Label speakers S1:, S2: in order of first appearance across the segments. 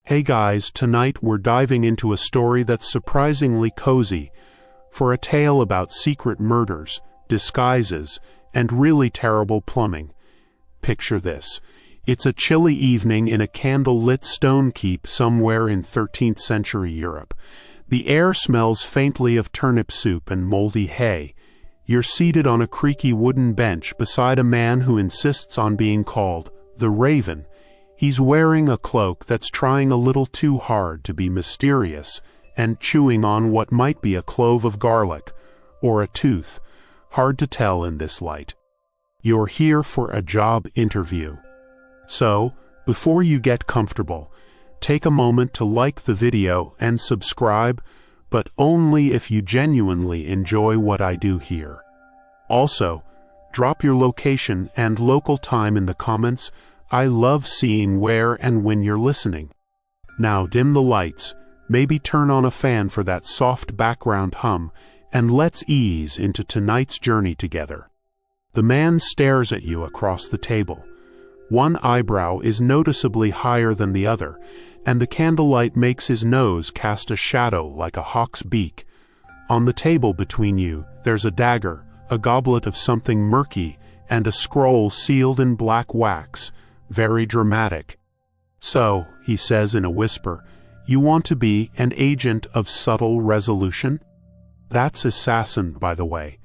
S1: Hey guys, tonight we're diving into a story that's surprisingly cozy, for a tale about secret murders, disguises, and really terrible plumbing. Picture this. It's a chilly evening in a candle-lit stone keep somewhere in 13th century Europe. The air smells faintly of turnip soup and moldy hay. You're seated on a creaky wooden bench beside a man who insists on being called the Raven. He's wearing a cloak that's trying a little too hard to be mysterious and chewing on what might be a clove of garlic or a tooth. Hard to tell in this light. You're here for a job interview. So, before you get comfortable, take a moment to like the video and subscribe, but only if you genuinely enjoy what I do here. Also, drop your location and local time in the comments. I love seeing where and when you're listening. Now dim the lights, maybe turn on a fan for that soft background hum, and let's ease into tonight's journey together. The man stares at you across the table. One eyebrow is noticeably higher than the other, and the candlelight makes his nose cast a shadow like a hawk's beak. On the table between you, there's a dagger, a goblet of something murky, and a scroll sealed in black wax. Very dramatic. So, he says in a whisper, you want to be an agent of subtle resolution? That's assassin, by the way.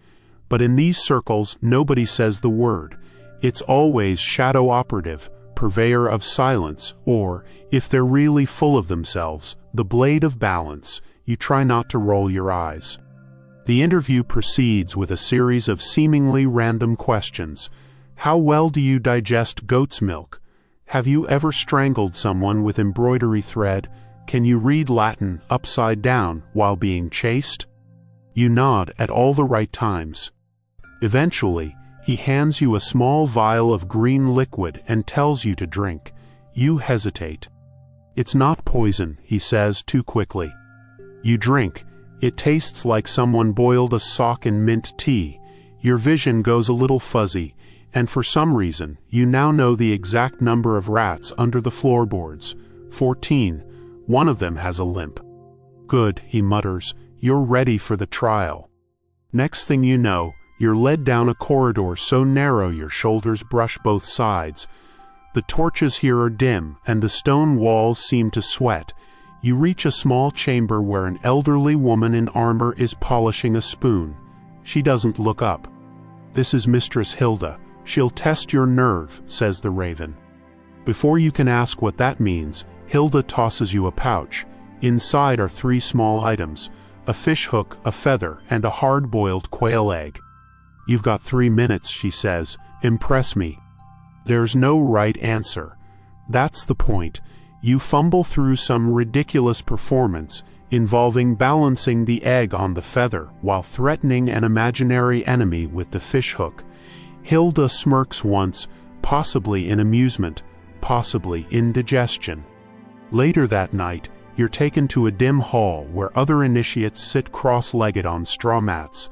S1: But in these circles, nobody says the word. It's always shadow operative, purveyor of silence, or, if they're really full of themselves, the blade of balance. You try not to roll your eyes. The interview proceeds with a series of seemingly random questions. How well do you digest goat's milk? Have you ever strangled someone with embroidery thread? Can you read Latin upside down while being chased? You nod at all the right times. Eventually, he hands you a small vial of green liquid and tells you to drink. You hesitate. It's not poison, he says too quickly. You drink. It tastes like someone boiled a sock in mint tea. Your vision goes a little fuzzy, and for some reason, you now know the exact number of rats under the floorboards. 14. One of them has a limp. Good, he mutters. You're ready for the trial. Next thing you know, you're led down a corridor so narrow your shoulders brush both sides. The torches here are dim, and the stone walls seem to sweat. You reach a small chamber where an elderly woman in armor is polishing a spoon. She doesn't look up. This is Mistress Hilda. She'll test your nerve, says the Raven. Before you can ask what that means, Hilda tosses you a pouch. Inside are 3 small items: a fish hook, a feather, and a hard-boiled quail egg. You've got 3 minutes, she says. Impress me. There's no right answer. That's the point. You fumble through some ridiculous performance involving balancing the egg on the feather while threatening an imaginary enemy with the fish hook. Hilda smirks once, possibly in amusement, possibly indigestion. Later that night, you're taken to a dim hall where other initiates sit cross-legged on straw mats.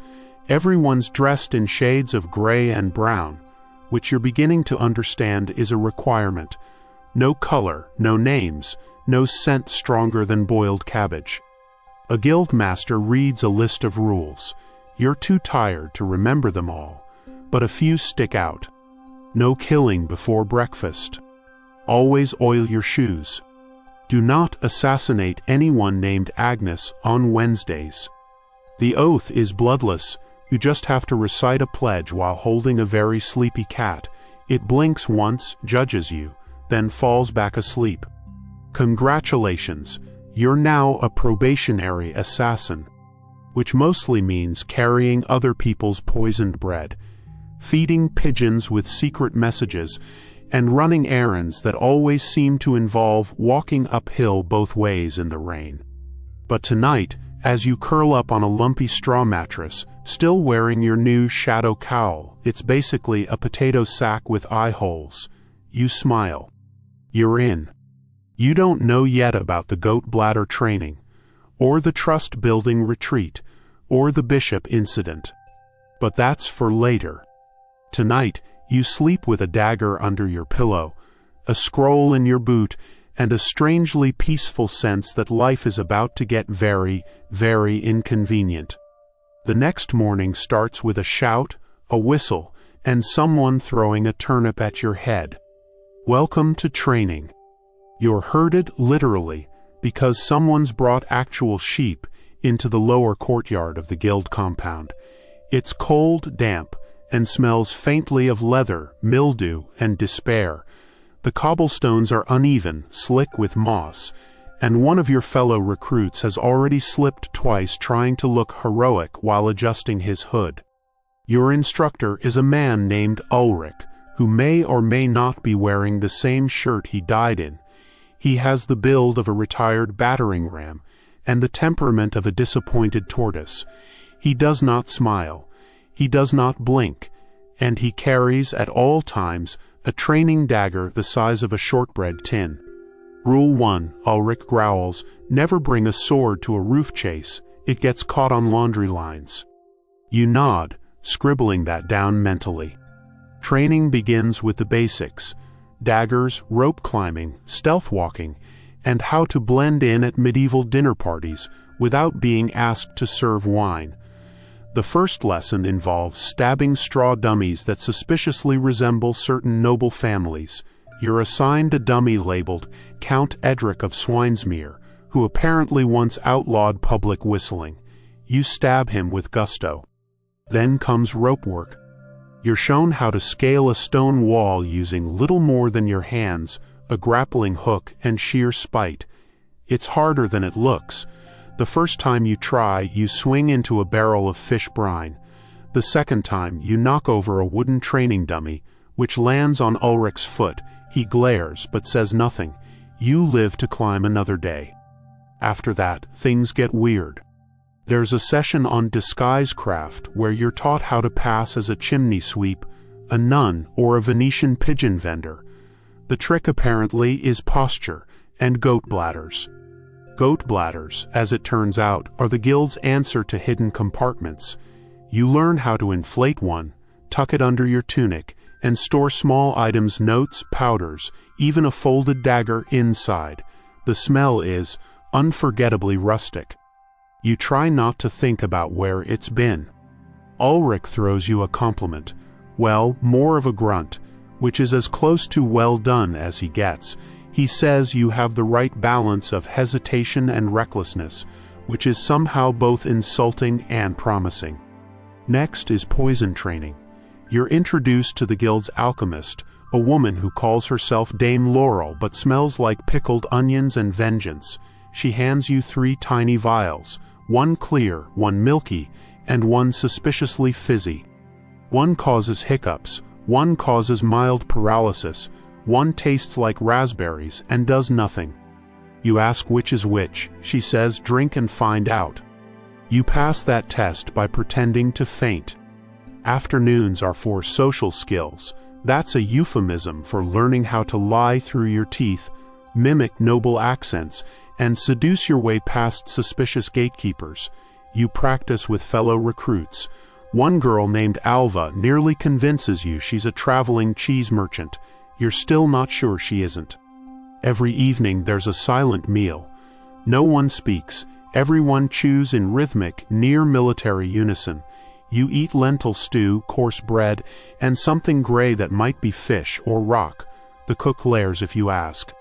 S1: Everyone's dressed in shades of gray and brown, which you're beginning to understand is a requirement. No color, no names, no scent stronger than boiled cabbage. A guild master reads a list of rules. You're too tired to remember them all, but a few stick out. No killing before breakfast. Always oil your shoes. Do not assassinate anyone named Agnes on Wednesdays. The oath is bloodless. You just have to recite a pledge while holding a very sleepy cat. It blinks once, judges you, then falls back asleep. Congratulations, you're now a probationary assassin, which mostly means carrying other people's poisoned bread, feeding pigeons with secret messages, and running errands that always seem to involve walking uphill both ways in the rain. But tonight, as you curl up on a lumpy straw mattress, still wearing your new shadow cowl, it's basically a potato sack with eye holes, you smile. You're in. You don't know yet about the goat bladder training, or the trust-building retreat, or the bishop incident. But that's for later. Tonight, you sleep with a dagger under your pillow, a scroll in your boot, and a strangely peaceful sense that life is about to get very, very inconvenient. The next morning starts with a shout, a whistle, and someone throwing a turnip at your head. Welcome to training. You're herded literally because someone's brought actual sheep into the lower courtyard of the guild compound. It's cold, damp, and smells faintly of leather, mildew, and despair. The cobblestones are uneven, slick with moss, and one of your fellow recruits has already slipped twice trying to look heroic while adjusting his hood. Your instructor is a man named Ulrich, who may or may not be wearing the same shirt he died in. He has the build of a retired battering ram, and the temperament of a disappointed tortoise. He does not smile, he does not blink, and he carries at all times a training dagger the size of a shortbread tin. Rule 1, Ulrich growls, never bring a sword to a roof chase, it gets caught on laundry lines. You nod, scribbling that down mentally. Training begins with the basics: daggers, rope climbing, stealth walking, and how to blend in at medieval dinner parties without being asked to serve wine. The first lesson involves stabbing straw dummies that suspiciously resemble certain noble families. You're assigned a dummy labeled Count Edric of Swinesmere, who apparently once outlawed public whistling. You stab him with gusto. Then comes rope work. You're shown how to scale a stone wall using little more than your hands, a grappling hook, and sheer spite. It's harder than it looks. The first time you try, you swing into a barrel of fish brine. The second time, you knock over a wooden training dummy, which lands on Ulrich's foot. He glares, but says nothing. You live to climb another day. After that, things get weird. There's a session on disguise craft where you're taught how to pass as a chimney sweep, a nun, or a Venetian pigeon vendor. The trick apparently is posture and goat bladders. Goat bladders, as it turns out, are the guild's answer to hidden compartments. You learn how to inflate one, tuck it under your tunic, and store small items, notes, powders, even a folded dagger inside. The smell is unforgettably rustic. You try not to think about where it's been. Ulrich throws you a compliment. Well, more of a grunt, which is as close to well done as he gets. He says you have the right balance of hesitation and recklessness, which is somehow both insulting and promising. Next is poison training. You're introduced to the guild's alchemist, a woman who calls herself Dame Laurel but smells like pickled onions and vengeance. She hands you 3 tiny vials, one clear, one milky, and one suspiciously fizzy. One causes hiccups, one causes mild paralysis, one tastes like raspberries and does nothing. You ask which is which. She says, drink and find out. You pass that test by pretending to faint. Afternoons are for social skills. That's a euphemism for learning how to lie through your teeth, mimic noble accents, and seduce your way past suspicious gatekeepers. You practice with fellow recruits. One girl named Alva nearly convinces you she's a traveling cheese merchant. You're still not sure she isn't. Every evening there's a silent meal. No one speaks. Everyone chews in rhythmic, near-military unison. You eat lentil stew, coarse bread, and something gray that might be fish or rock. The cook glares if you ask.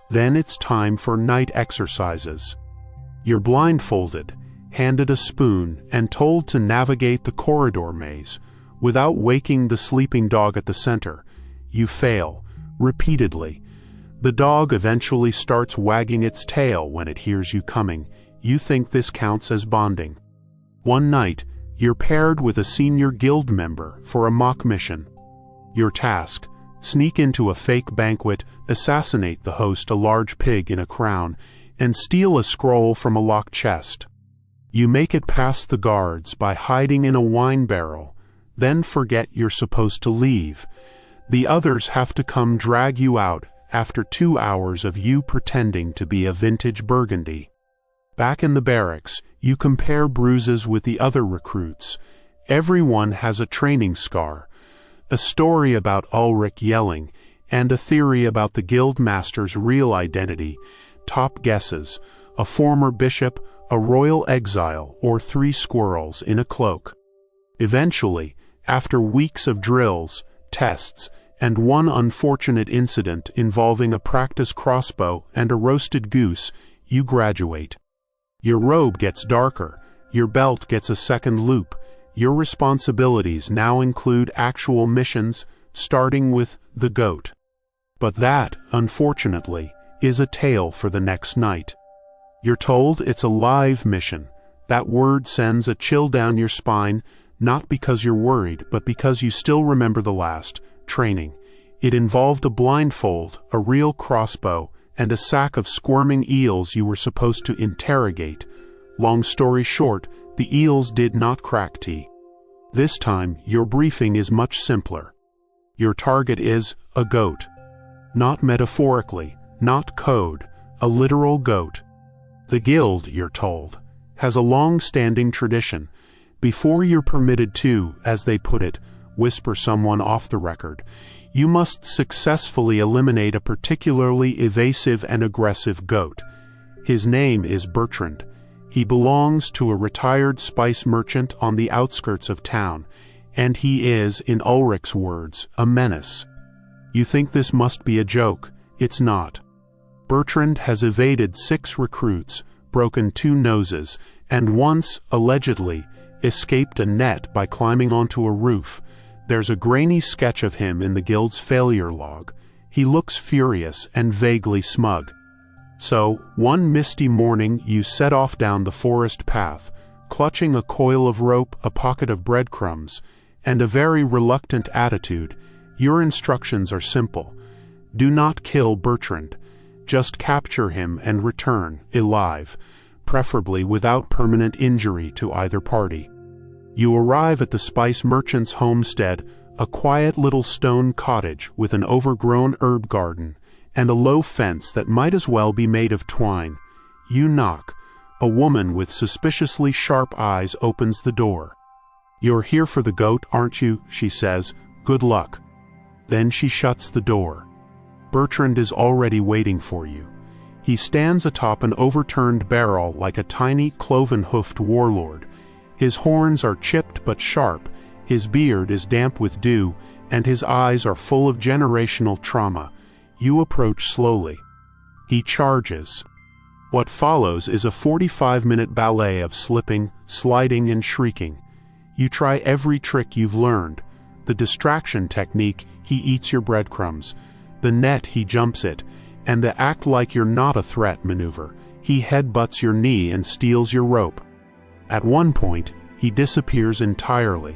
S1: Then it's time for night exercises. You're blindfolded, handed a spoon, and told to navigate the corridor maze without waking the sleeping dog at the center. You fail, repeatedly. The dog eventually starts wagging its tail when it hears you coming. You think this counts as bonding. One night, you're paired with a senior guild member for a mock mission. Your task: sneak into a fake banquet, assassinate the host, a large pig in a crown, and steal a scroll from a locked chest. You make it past the guards by hiding in a wine barrel, then forget you're supposed to leave. The others have to come drag you out after 2 hours of you pretending to be a vintage Burgundy. Back in the barracks, you compare bruises with the other recruits. Everyone has a training scar, a story about Ulrich yelling, and a theory about the guild master's real identity, top guesses, a former bishop, a royal exile, or 3 squirrels in a cloak. Eventually, after weeks of drills, tests, and one unfortunate incident involving a practice crossbow and a roasted goose, you graduate. Your robe gets darker, your belt gets a second loop, your responsibilities now include actual missions, starting with the goat. But that, unfortunately, is a tale for the next night. You're told it's a live mission. That word sends a chill down your spine, not because you're worried, but because you still remember the last training. It involved a blindfold, a real crossbow, and a sack of squirming eels you were supposed to interrogate. Long story short, the eels did not crack tea. This time, your briefing is much simpler. Your target is a goat. Not metaphorically, not code, a literal goat. The guild, you're told, has a long-standing tradition. Before you're permitted to, as they put it, whisper someone off the record, you must successfully eliminate a particularly evasive and aggressive goat. His name is Bertrand. He belongs to a retired spice merchant on the outskirts of town, and he is, in Ulrich's words, a menace. You think this must be a joke. It's not. Bertrand has evaded 6 recruits, broken 2 noses, and once, allegedly, escaped a net by climbing onto a roof. There's a grainy sketch of him in the guild's failure log. He looks furious and vaguely smug. So, one misty morning you set off down the forest path, clutching a coil of rope, a pocket of breadcrumbs, and a very reluctant attitude. Your instructions are simple. Do not kill Bertrand. Just capture him and return, alive, preferably without permanent injury to either party. You arrive at the spice merchant's homestead, a quiet little stone cottage with an overgrown herb garden and a low fence that might as well be made of twine. You knock. A woman with suspiciously sharp eyes opens the door. "You're here for the goat, aren't you?" she says. "Good luck." Then she shuts the door. Bertrand is already waiting for you. He stands atop an overturned barrel like a tiny cloven-hoofed warlord. His horns are chipped but sharp, his beard is damp with dew, and his eyes are full of generational trauma. You approach slowly. He charges. What follows is a 45-minute ballet of slipping, sliding, and shrieking. You try every trick you've learned. The distraction technique, he eats your breadcrumbs. The net, he jumps it. And the act like you're not a threat maneuver. He headbutts your knee and steals your rope. At one point, he disappears entirely.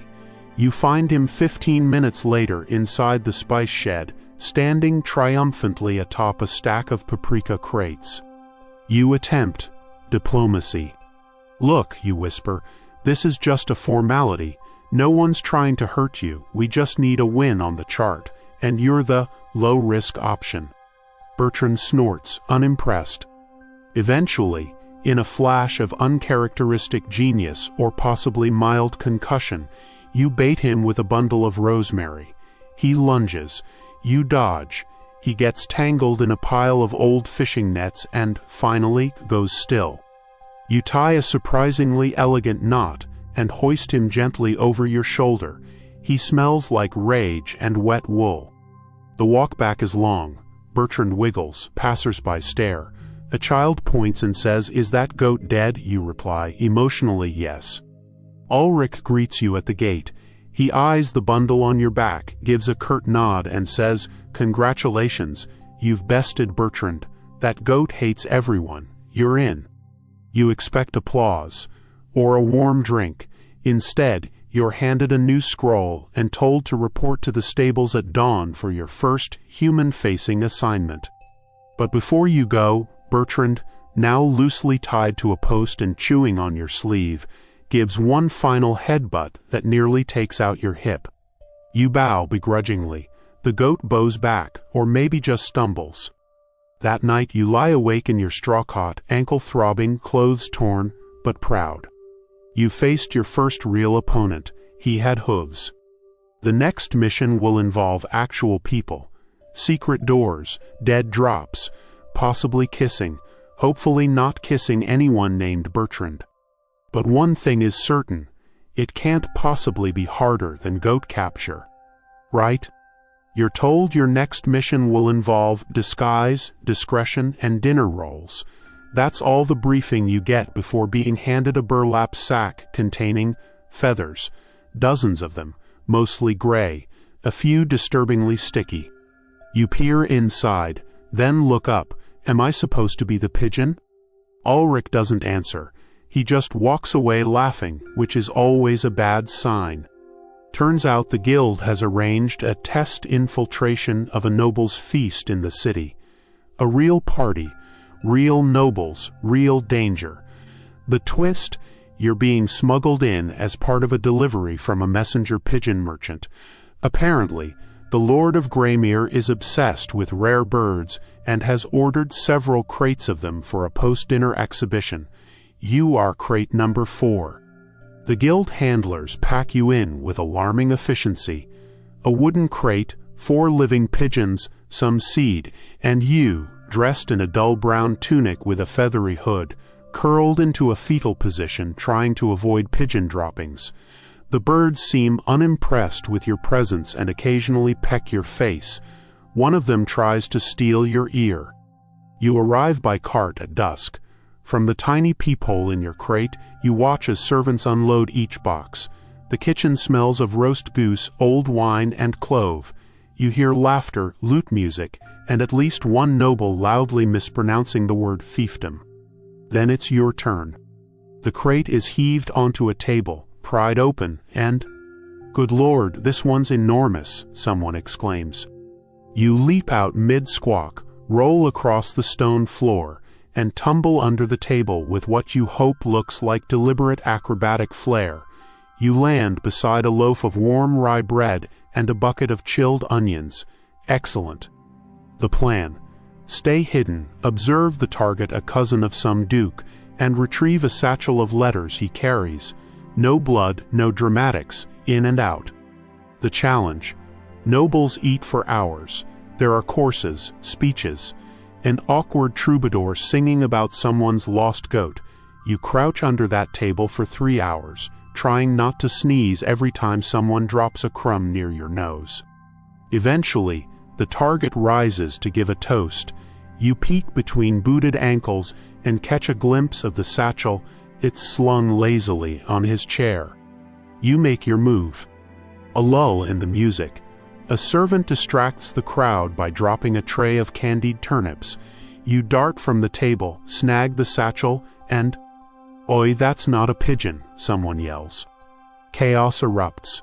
S1: You find him 15 minutes later inside the spice shed, standing triumphantly atop a stack of paprika crates. You attempt diplomacy. "Look," you whisper, "this is just a formality. No one's trying to hurt you. We just need a win on the chart, and you're the low-risk option." Bertrand snorts, unimpressed. Eventually, in a flash of uncharacteristic genius or possibly mild concussion, you bait him with a bundle of rosemary. He lunges. You dodge. He gets tangled in a pile of old fishing nets and, finally, goes still. You tie a surprisingly elegant knot and hoist him gently over your shoulder. He smells like rage and wet wool. The walk back is long. Bertrand wiggles. Passers-by stare. A child points and says, "Is that goat dead?" You reply, emotionally, "Yes." Ulrich greets you at the gate. He eyes the bundle on your back, gives a curt nod, and says, "Congratulations, you've bested Bertrand. That goat hates everyone. You're in." You expect applause, or a warm drink. Instead, you're handed a new scroll and told to report to the stables at dawn for your first human-facing assignment. But before you go, Bertrand, now loosely tied to a post and chewing on your sleeve, gives one final headbutt that nearly takes out your hip. You bow begrudgingly. The goat bows back, or maybe just stumbles. That night you lie awake in your straw cot, ankle throbbing, clothes torn, but proud. You faced your first real opponent. He had hooves. The next mission will involve actual people. secret doors, dead drops, possibly kissing, hopefully not kissing anyone named Bertrand. But one thing is certain, it can't possibly be harder than goat capture. Right? You're told your next mission will involve disguise, discretion, and dinner rolls. That's all the briefing you get before being handed a burlap sack containing feathers, dozens of them, mostly gray, a few disturbingly sticky. You peer inside, then look up. Am I supposed to be the pigeon? Ulrich doesn't answer. He just walks away laughing, which is always a bad sign. Turns out the guild has arranged a test infiltration of a noble's feast in the city. A real party, real nobles, real danger. The twist, you're being smuggled in as part of a delivery from a messenger pigeon merchant. Apparently, the Lord of Greymere is obsessed with rare birds and has ordered several crates of them for a post-dinner exhibition. You are crate number 4. The guild handlers pack you in with alarming efficiency. A wooden crate, 4 living pigeons, some seed, and you, dressed in a dull brown tunic with a feathery hood, curled into a fetal position trying to avoid pigeon droppings. The birds seem unimpressed with your presence and occasionally peck your face. One of them tries to steal your ear. You arrive by cart at dusk. From the tiny peephole in your crate, you watch as servants unload each box. The kitchen smells of roast goose, old wine, and clove. You hear laughter, lute music, and at least one noble loudly mispronouncing the word fiefdom. Then it's your turn. The crate is heaved onto a table, pried open, and, "Good Lord, this one's enormous," someone exclaims. You leap out mid-squawk, roll across the stone floor, and tumble under the table with what you hope looks like deliberate acrobatic flair. You land beside a loaf of warm rye bread and a bucket of chilled onions. Excellent. The plan: stay hidden, observe the target, a cousin of some duke, and retrieve a satchel of letters he carries. No blood, no dramatics, in and out. The challenge: nobles eat for hours. There are courses, speeches, an awkward troubadour singing about someone's lost goat. You crouch under that table for 3 hours, trying not to sneeze every time someone drops a crumb near your nose. Eventually, the target rises to give a toast. You peek between booted ankles and catch a glimpse of the satchel. It's slung lazily on his chair. You make your move. A lull in the music. A servant distracts the crowd by dropping a tray of candied turnips. You dart from the table, snag the satchel, and, "Oi, that's not a pigeon," someone yells. Chaos erupts.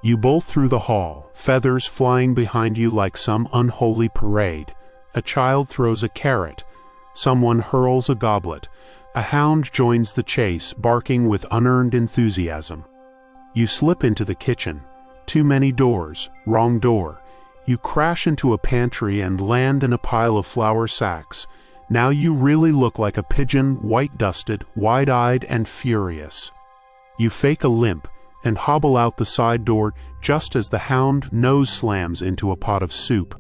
S1: You bolt through the hall, feathers flying behind you like some unholy parade. A child throws a carrot. Someone hurls a goblet. A hound joins the chase, barking with unearned enthusiasm. You slip into the kitchen. Too many doors, wrong door. You crash into a pantry and land in a pile of flour sacks. Now you really look like a pigeon, white-dusted, wide-eyed, and furious. You fake a limp and hobble out the side door just as the hound nose slams into a pot of soup.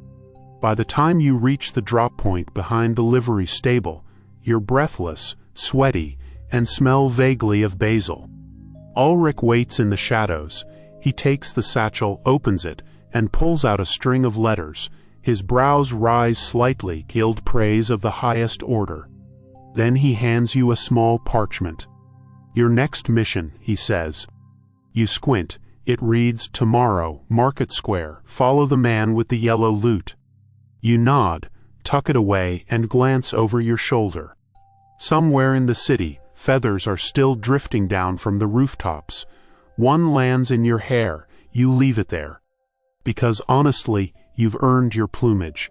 S1: By the time you reach the drop point behind the livery stable, you're breathless, sweaty, and smell vaguely of basil. Ulrich waits in the shadows. He takes the satchel, opens it, and pulls out a string of letters. His brows rise slightly, gild praise of the highest order. Then he hands you a small parchment. "Your next mission," he says. You squint. It reads, "Tomorrow, Market Square, follow the man with the yellow lute." You nod, tuck it away, and glance over your shoulder. Somewhere in the city, feathers are still drifting down from the rooftops. One lands in your hair. You leave it there. Because honestly, you've earned your plumage.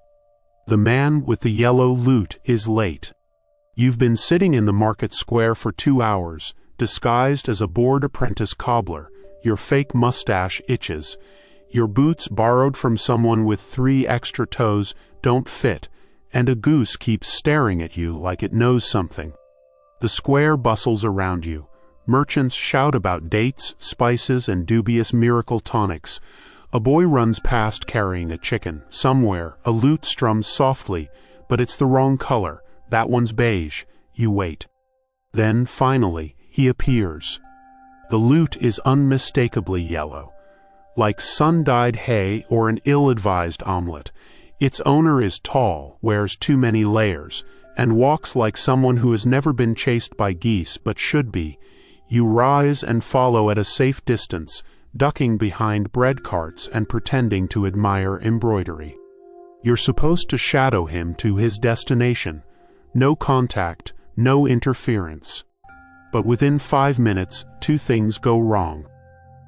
S1: The man with the yellow lute is late. You've been sitting in the market square for 2 hours, disguised as a bored apprentice cobbler. Your fake mustache itches. Your boots, borrowed from someone with 3 extra toes, don't fit, and a goose keeps staring at you like it knows something. The square bustles around you. Merchants shout about dates, spices, and dubious miracle tonics. A boy runs past carrying a chicken. Somewhere, a lute strums softly, but it's the wrong color. That one's beige. You wait. Then, finally, he appears. The lute is unmistakably yellow, like sun-dyed hay or an ill-advised omelet. Its owner is tall, wears too many layers, and walks like someone who has never been chased by geese but should be. You rise and follow at a safe distance, ducking behind bread carts and pretending to admire embroidery. You're supposed to shadow him to his destination. No contact, no interference. But within 5 minutes, 2 things go wrong.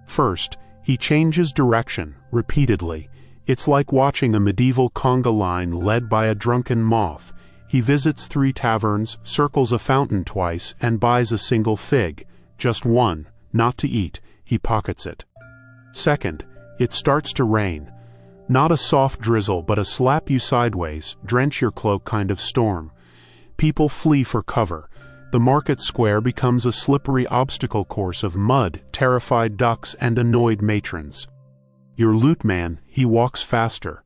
S1: First, he changes direction, repeatedly. It's like watching a medieval conga line led by a drunken moth. He visits 3 taverns, circles a fountain twice, and buys a single fig. Just one, not to eat. He pockets it. Second, it starts to rain. Not a soft drizzle, but a slap you sideways, drench your cloak kind of storm. People flee for cover. The market square becomes a slippery obstacle course of mud, terrified ducks, and annoyed matrons. Your lute man, he walks faster.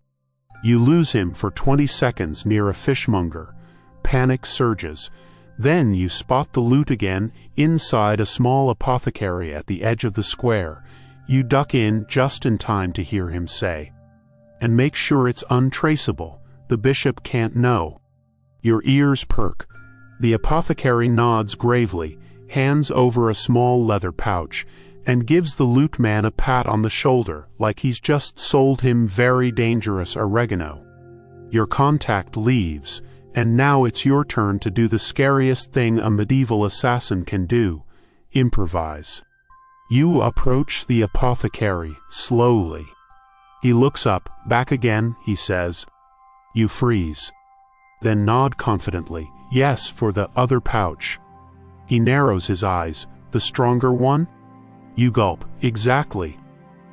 S1: You lose him for 20 seconds near a fishmonger. Panic surges. Then you spot the lute again, inside a small apothecary at the edge of the square. You duck in just in time to hear him say, "And make sure it's untraceable. The bishop can't know." Your ears perk. The apothecary nods gravely, hands over a small leather pouch, and gives the lute man a pat on the shoulder like he's just sold him very dangerous oregano. Your contact leaves, and now it's your turn to do the scariest thing a medieval assassin can do: improvise. You approach the apothecary slowly. He looks up, back again, he says. You freeze. Then nod confidently, yes, for the other pouch. He narrows his eyes. The stronger one? You gulp, exactly.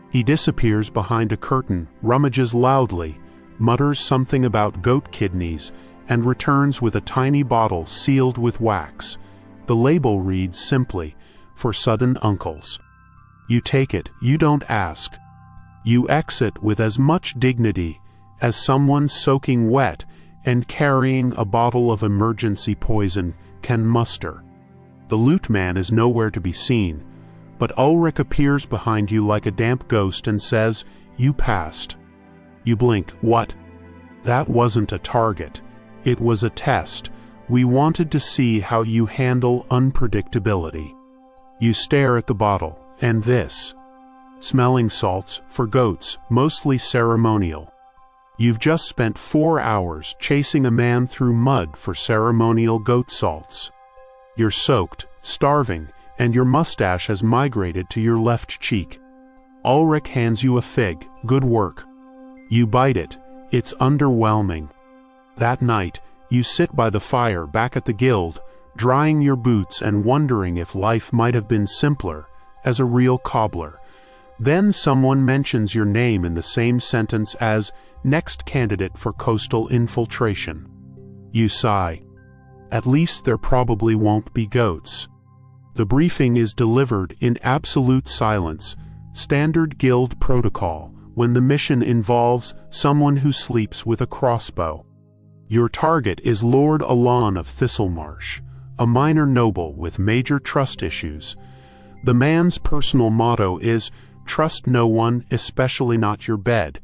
S1: He disappears behind a curtain, rummages loudly, mutters something about goat kidneys, and returns with a tiny bottle sealed with wax. The label reads simply, "For sudden uncles." You take it, you don't ask. You exit with as much dignity as someone soaking wet and carrying a bottle of emergency poison can muster. The lute man is nowhere to be seen, but Ulrich appears behind you like a damp ghost and says, "You passed." You blink. What? That wasn't a target. It was a test. We wanted to see how you handle unpredictability. You stare at the bottle. And this? Smelling salts, for goats, mostly ceremonial. You've just spent 4 hours chasing a man through mud for ceremonial goat salts. You're soaked, starving, and your mustache has migrated to your left cheek. Ulrich hands you a fig. Good work. You bite it. It's underwhelming. That night, you sit by the fire back at the guild, drying your boots and wondering if life might have been simpler as a real cobbler. Then someone mentions your name in the same sentence as next candidate for coastal infiltration. You sigh. At least there probably won't be goats. The briefing is delivered in absolute silence, standard guild protocol, when the mission involves someone who sleeps with a crossbow. Your target is Lord Alon of Thistlemarsh, a minor noble with major trust issues. The man's personal motto is, "Trust no one, especially not your bed."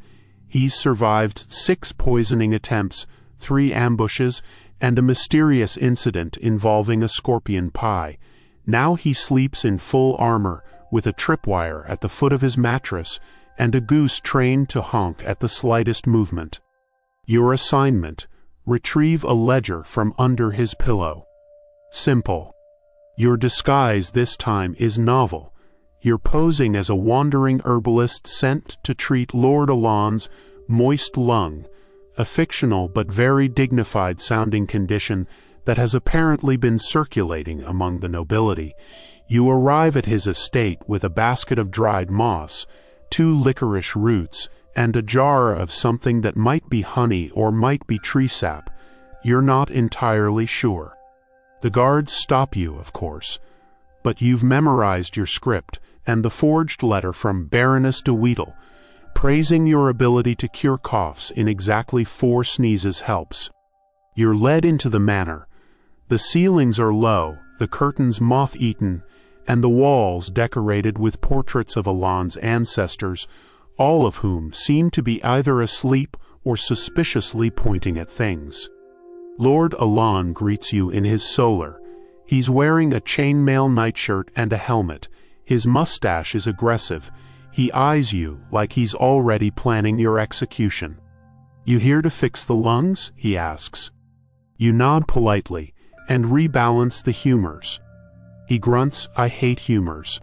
S1: He's survived 6 poisoning attempts, 3 ambushes, and a mysterious incident involving a scorpion pie. Now he sleeps in full armor, with a tripwire at the foot of his mattress, and a goose trained to honk at the slightest movement. Your assignment: retrieve a ledger from under his pillow. Simple. Your disguise this time is novel. You're posing as a wandering herbalist sent to treat Lord Alon's moist lung, a fictional but very dignified-sounding condition that has apparently been circulating among the nobility. You arrive at his estate with a basket of dried moss, 2 licorice roots, and a jar of something that might be honey or might be tree sap. You're not entirely sure. The guards stop you, of course, but you've memorized your script and the forged letter from Baroness de Weedle. Praising your ability to cure coughs in exactly 4 sneezes helps. You're led into the manor. The ceilings are low, the curtains moth-eaten, and the walls decorated with portraits of Alon's ancestors, all of whom seem to be either asleep or suspiciously pointing at things. Lord Alon greets you in his solar. He's wearing a chainmail nightshirt and a helmet. His mustache is aggressive. He eyes you like he's already planning your execution. "You here to fix the lungs?" he asks. You nod politely and rebalance the humors. He grunts, "I hate humors."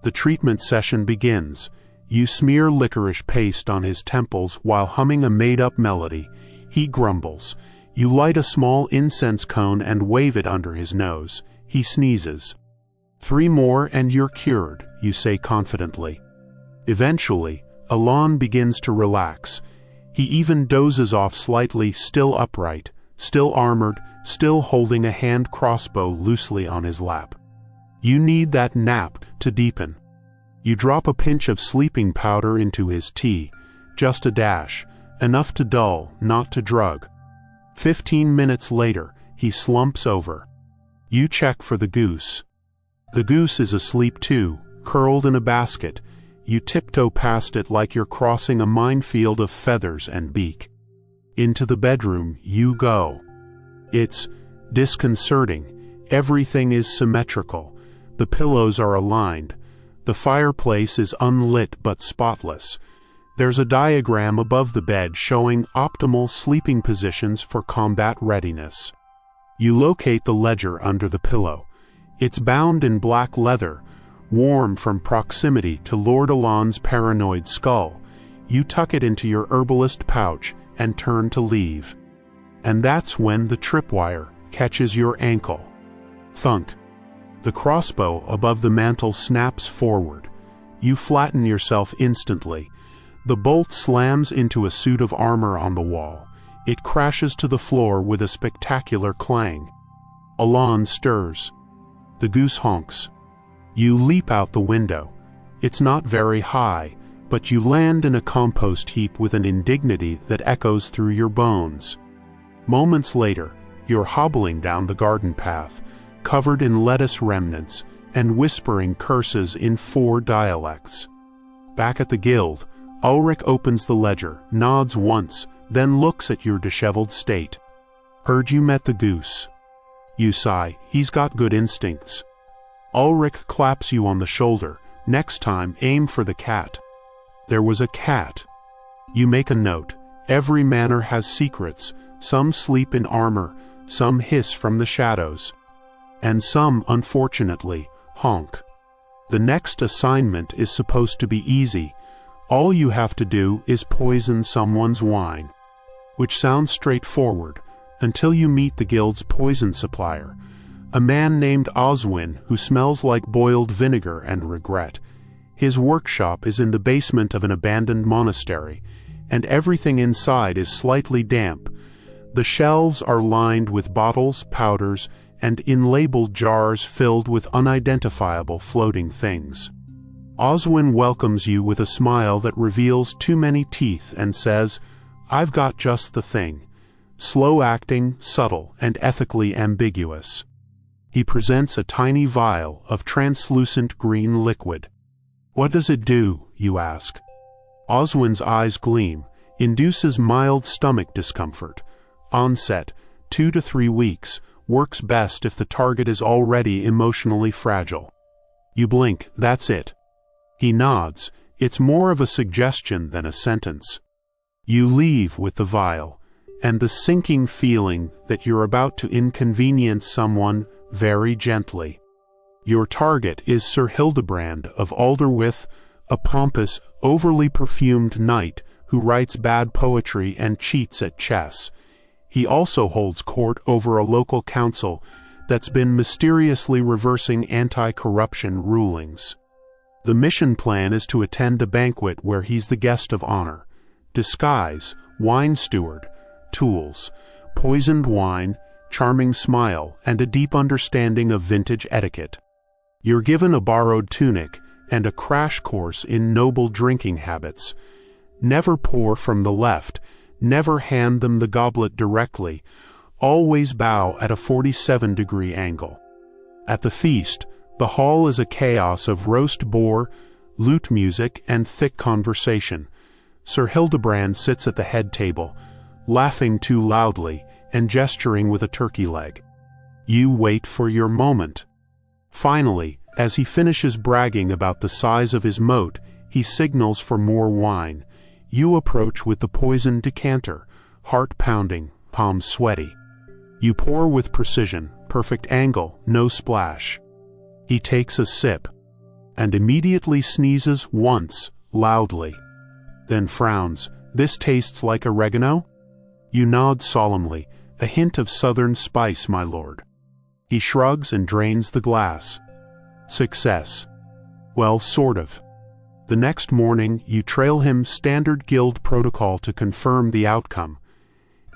S1: The treatment session begins. You smear licorice paste on his temples while humming a made-up melody. He grumbles. You light a small incense cone and wave it under his nose. He sneezes. 3 more and you're cured, you say confidently. Eventually, Alon begins to relax. He even dozes off slightly, still upright, still armored, still holding a hand crossbow loosely on his lap. You need that nap to deepen. You drop a pinch of sleeping powder into his tea, just a dash, enough to dull, not to drug. 15 minutes later, he slumps over. You check for the goose. The goose is asleep too, curled in a basket. You tiptoe past it like you're crossing a minefield of feathers and beak. Into the bedroom you go. It's disconcerting. Everything is symmetrical. The pillows are aligned. The fireplace is unlit but spotless. There's a diagram above the bed showing optimal sleeping positions for combat readiness. You locate the ledger under the pillow. It's bound in black leather, warm from proximity to Lord Alon's paranoid skull. You tuck it into your herbalist pouch and turn to leave. And that's when the tripwire catches your ankle. Thunk. The crossbow above the mantel snaps forward. You flatten yourself instantly. The bolt slams into a suit of armor on the wall. It crashes to the floor with a spectacular clang. Alon stirs. The goose honks. You leap out the window. It's not very high, but you land in a compost heap with an indignity that echoes through your bones. Moments later, you're hobbling down the garden path, covered in lettuce remnants, and whispering curses in 4 dialects. Back at the guild, Ulrich opens the ledger, nods once, then looks at your disheveled state. "Heard you met the goose." You sigh. He's got good instincts. Ulrich claps you on the shoulder. "Next time, aim for the cat." There was a cat. You make a note. Every manor has secrets. Some sleep in armor, some hiss from the shadows, and some, unfortunately, honk. The next assignment is supposed to be easy. All you have to do is poison someone's wine. Which sounds straightforward, until you meet the guild's poison supplier, a man named Oswin who smells like boiled vinegar and regret. His workshop is in the basement of an abandoned monastery, and everything inside is slightly damp. The shelves are lined with bottles, powders, and in-labeled jars filled with unidentifiable floating things. Oswin welcomes you with a smile that reveals too many teeth and says, "I've got just the thing. Slow-acting, subtle, and ethically ambiguous." He presents a tiny vial of translucent green liquid. "What does it do?" you ask. Oswin's eyes gleam. "Induces mild stomach discomfort. Onset, 2 to 3 weeks. Works best if the target is already emotionally fragile." You blink. "That's it." He nods. It's more of a suggestion than a sentence. You leave with the vial, and the sinking feeling that you're about to inconvenience someone very gently. Your target is Sir Hildebrand of Alderwith, a pompous, overly perfumed knight who writes bad poetry and cheats at chess. He also holds court over a local council that's been mysteriously reversing anti-corruption rulings. The mission plan is to attend a banquet where he's the guest of honor. Disguise, wine steward, tools, poisoned wine, charming smile, and a deep understanding of vintage etiquette. You're given a borrowed tunic and a crash course in noble drinking habits. Never pour from the left, never hand them the goblet directly, always bow at a 47-degree angle. At the feast, the hall is a chaos of roast boar, lute music, and thick conversation. Sir Hildebrand sits at the head table, laughing too loudly and gesturing with a turkey leg. You wait for your moment. Finally, as he finishes bragging about the size of his moat, he signals for more wine. You approach with the poisoned decanter, heart pounding, palms sweaty. You pour with precision, perfect angle, no splash. He takes a sip, and immediately sneezes once, loudly. Then frowns. This tastes like oregano? You nod solemnly, a hint of southern spice, my lord. He shrugs and drains the glass. Success. Well, sort of. The next morning, you trail him standard guild protocol to confirm the outcome.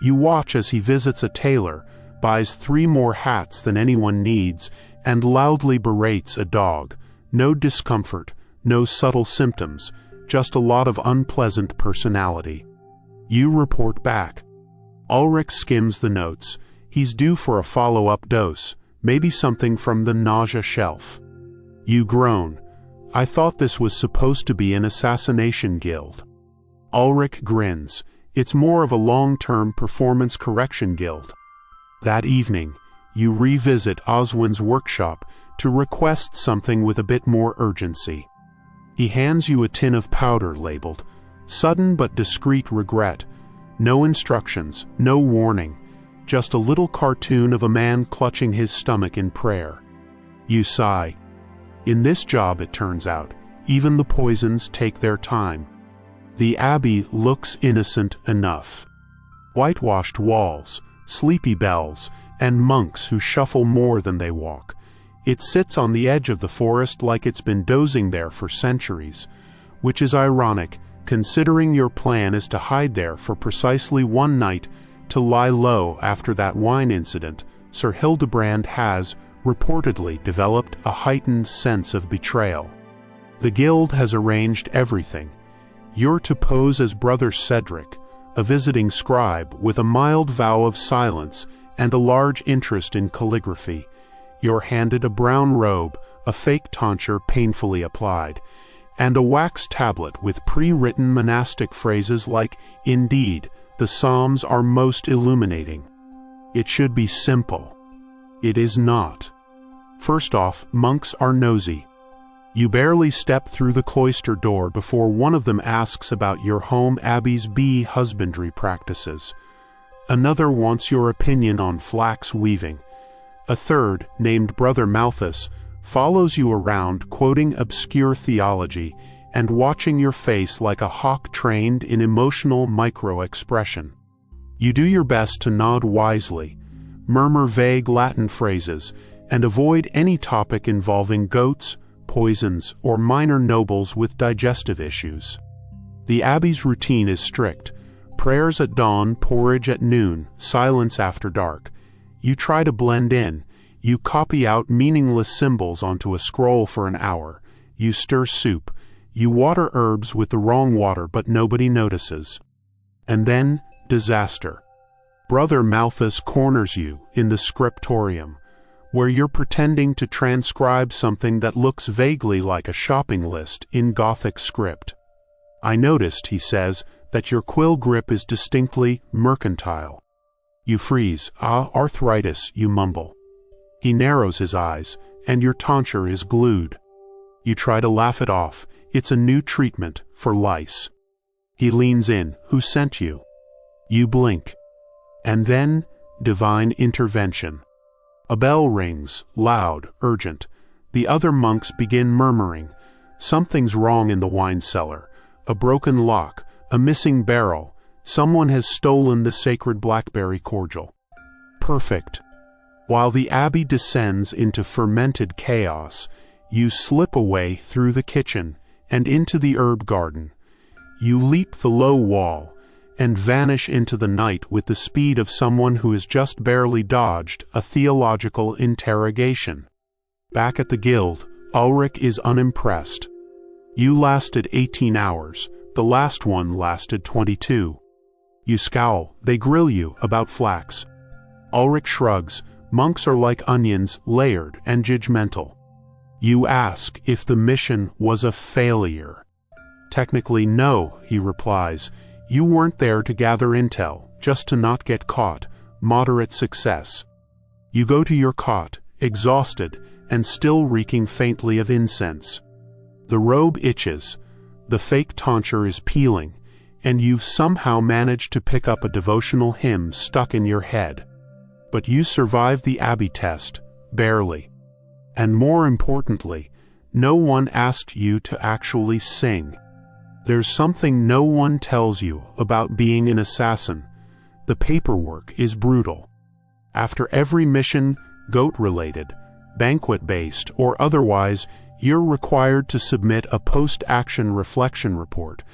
S1: You watch as he visits a tailor, buys 3 more hats than anyone needs, and loudly berates a dog. No discomfort, no subtle symptoms, just a lot of unpleasant personality. You report back. Ulrich skims the notes. He's due for a follow-up dose, maybe something from the nausea shelf. You groan. I thought this was supposed to be an assassination guild. Ulrich grins. It's more of a long-term performance correction guild. That evening, you revisit Oswin's workshop to request something with a bit more urgency. He hands you a tin of powder labeled, "Sudden but discreet regret." No instructions, no warning, just a little cartoon of a man clutching his stomach in prayer. You sigh. In this job, it turns out, even the poisons take their time. The abbey looks innocent enough. Whitewashed walls, sleepy bells, and monks who shuffle more than they walk. It sits on the edge of the forest like it's been dozing there for centuries, which is ironic, considering your plan is to hide there for precisely 1 night, to lie low after that wine incident. Sir Hildebrand has, reportedly, developed a heightened sense of betrayal. The guild has arranged everything. You're to pose as Brother Cedric, a visiting scribe with a mild vow of silence and a large interest in calligraphy. You're handed a brown robe, a fake tonsure painfully applied, and a wax tablet with pre-written monastic phrases like, "Indeed, the Psalms are most illuminating." It should be simple. It is not. First off, monks are nosy. You barely step through the cloister door before one of them asks about your home abbey's bee husbandry practices. Another wants your opinion on flax weaving. A third, named Brother Malthus, follows you around quoting obscure theology and watching your face like a hawk trained in emotional micro-expression. You do your best to nod wisely, murmur vague Latin phrases, and avoid any topic involving goats, poisons, or minor nobles with digestive issues. The abbey's routine is strict. Prayers at dawn, porridge at noon, silence after dark. You try to blend in. You copy out meaningless symbols onto a scroll for an hour. You stir soup. You water herbs with the wrong water, but nobody notices. And then, disaster. Brother Malthus corners you in the scriptorium, where you're pretending to transcribe something that looks vaguely like a shopping list in Gothic script. "I noticed," he says, "that your quill grip is distinctly mercantile." You freeze. "Ah, arthritis," you mumble. He narrows his eyes, and your tonsure is glued. You try to laugh it off. It's a new treatment for lice. He leans in. "Who sent you?" You blink. And then, divine intervention. A bell rings, loud, urgent. The other monks begin murmuring. Something's wrong in the wine cellar. A broken lock, a missing barrel. Someone has stolen the sacred blackberry cordial. Perfect. While the abbey descends into fermented chaos, you slip away through the kitchen and into the herb garden. You leap the low wall and vanish into the night with the speed of someone who has just barely dodged a theological interrogation. Back at the guild, Ulrich is unimpressed. You lasted 18 hours, The last one lasted 22. You scowl, they grill you about flax. Ulrich shrugs, monks are like onions, layered and judgmental. You ask if the mission was a failure. Technically no, he replies. You weren't there to gather intel, just to not get caught. Moderate success. You go to your cot, exhausted, and still reeking faintly of incense. The robe itches, the fake tonsure is peeling, and you've somehow managed to pick up a devotional hymn stuck in your head. But you survive the Abbey test, barely. And more importantly, no one asked you to actually sing. There's something no one tells you about being an assassin. The paperwork is brutal. After every mission, goat-related, banquet-based, or otherwise, you're required to submit a post-action reflection report.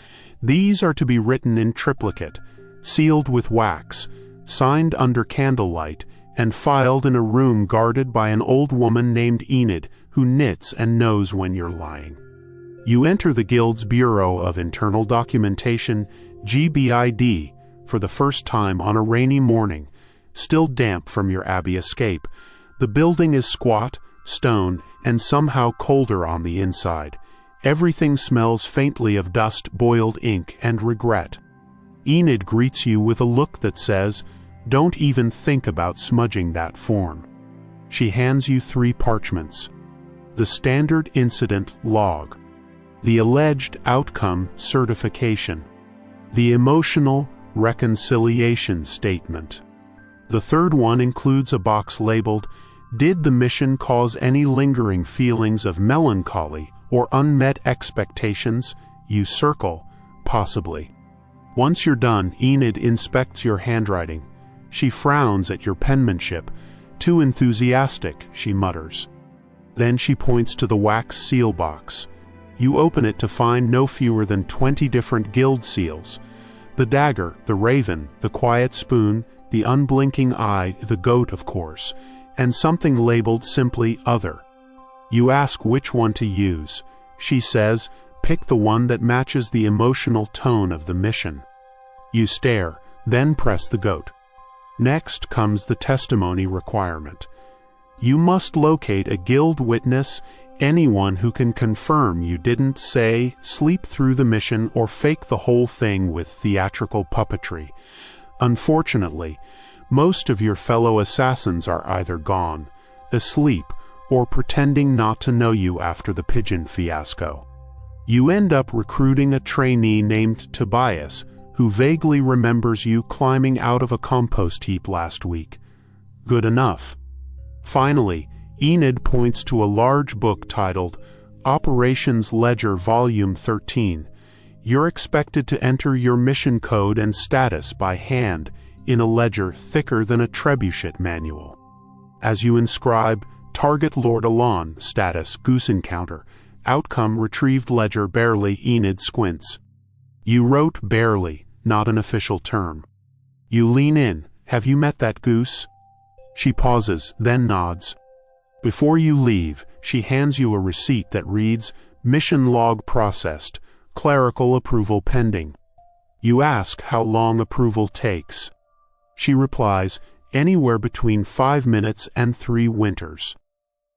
S1: These are to be written in triplicate, sealed with wax, signed under candlelight, and filed in a room guarded by an old woman named Enid, who knits and knows when you're lying. You enter the Guild's Bureau of Internal Documentation, GBID, for the first time on a rainy morning, still damp from your Abbey escape. The building is squat, stone, and somehow colder on the inside. Everything smells faintly of dust, boiled ink, and regret. Enid greets you with a look that says, "Don't even think about smudging that form." She hands you 3 parchments. The standard incident log, the alleged outcome certification, the emotional reconciliation statement. The third one includes a box labeled, "Did the mission cause any lingering feelings of melancholy or unmet expectations?" You circle, "Possibly." Once you're done, Enid inspects your handwriting. She frowns at your penmanship. "Too enthusiastic," she mutters. Then she points to the wax seal box. You open it to find no fewer than 20 different guild seals. The dagger, the raven, the quiet spoon, the unblinking eye, the goat, of course, and something labeled simply Other. You ask which one to use. She says, "Pick the one that matches the emotional tone of the mission." You stare, then press the goat. Next comes the testimony requirement. You must locate a guild witness, anyone who can confirm you didn't say, sleep through the mission or fake the whole thing with theatrical puppetry. Unfortunately, most of your fellow assassins are either gone, asleep, or pretending not to know you after the pigeon fiasco. You end up recruiting a trainee named Tobias, who vaguely remembers you climbing out of a compost heap last week. Good enough. Finally, Enid points to a large book titled Operations Ledger Volume 13. You're expected to enter your mission code and status by hand in a ledger thicker than a trebuchet manual. As you inscribe, Target Lord Alon, status Goose Encounter, outcome retrieved ledger barely, Enid squints. You wrote barely, not an official term. You lean in. Have you met that goose? She pauses, then nods. Before you leave, she hands you a receipt that reads, Mission log processed, clerical approval pending. You ask how long approval takes. She replies, anywhere between 5 minutes and 3 winters.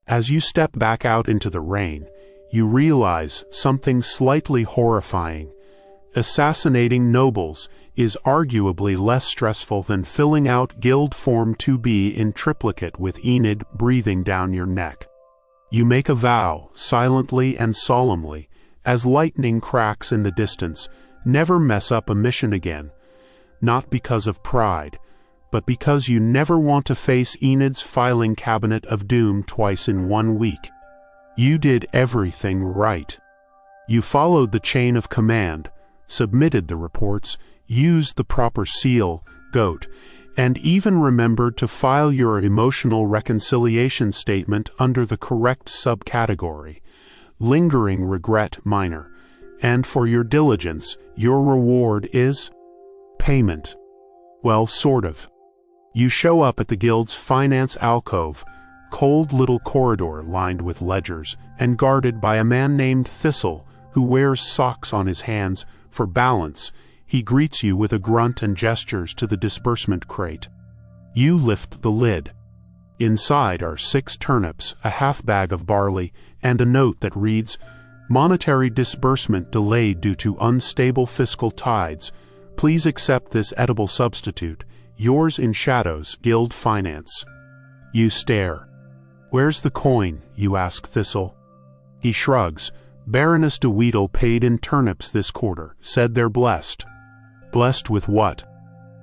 S1: As you step back out into the rain, you realize something slightly horrifying. Assassinating nobles is arguably less stressful than filling out Guild Form 2B in triplicate with Enid breathing down your neck. You make a vow, silently and solemnly, as lightning cracks in the distance, never mess up a mission again. Not because of pride, but because you never want to face Enid's filing cabinet of doom twice in 1 week. You did everything right. You followed the chain of command, submitted the reports, used the proper seal, goat, and even remembered to file your emotional reconciliation statement under the correct subcategory, lingering regret minor, and for your diligence, your reward is payment. Well, sort of. You show up at the guild's finance alcove, cold little corridor lined with ledgers and guarded by a man named Thistle who wears socks on his hands, For balance, he greets you with a grunt and gestures to the disbursement crate. You lift the lid. Inside are 6 turnips, a half bag of barley, and a note that reads, "Monetary disbursement delayed due to unstable fiscal tides. Please accept this edible substitute. Yours in shadows, Guild Finance." You stare. "Where's the coin?" you ask Thistle. He shrugs. "Baroness de Weedle paid in turnips this quarter, said they're blessed." "Blessed with what?"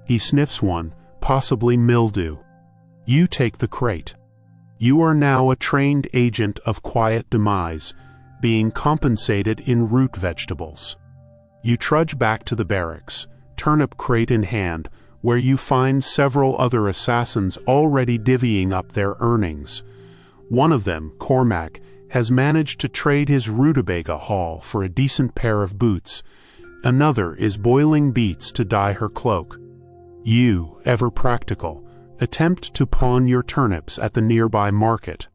S1: He sniffs one, "Possibly mildew." You take the crate. You are now a trained agent of quiet demise, being compensated in root vegetables. You trudge back to the barracks, turnip crate in hand, where you find several other assassins already divvying up their earnings. One of them, Cormac, has managed to trade his rutabaga haul for a decent pair of boots. Another is boiling beets to dye her cloak. You, ever practical, attempt to pawn your turnips at the nearby market.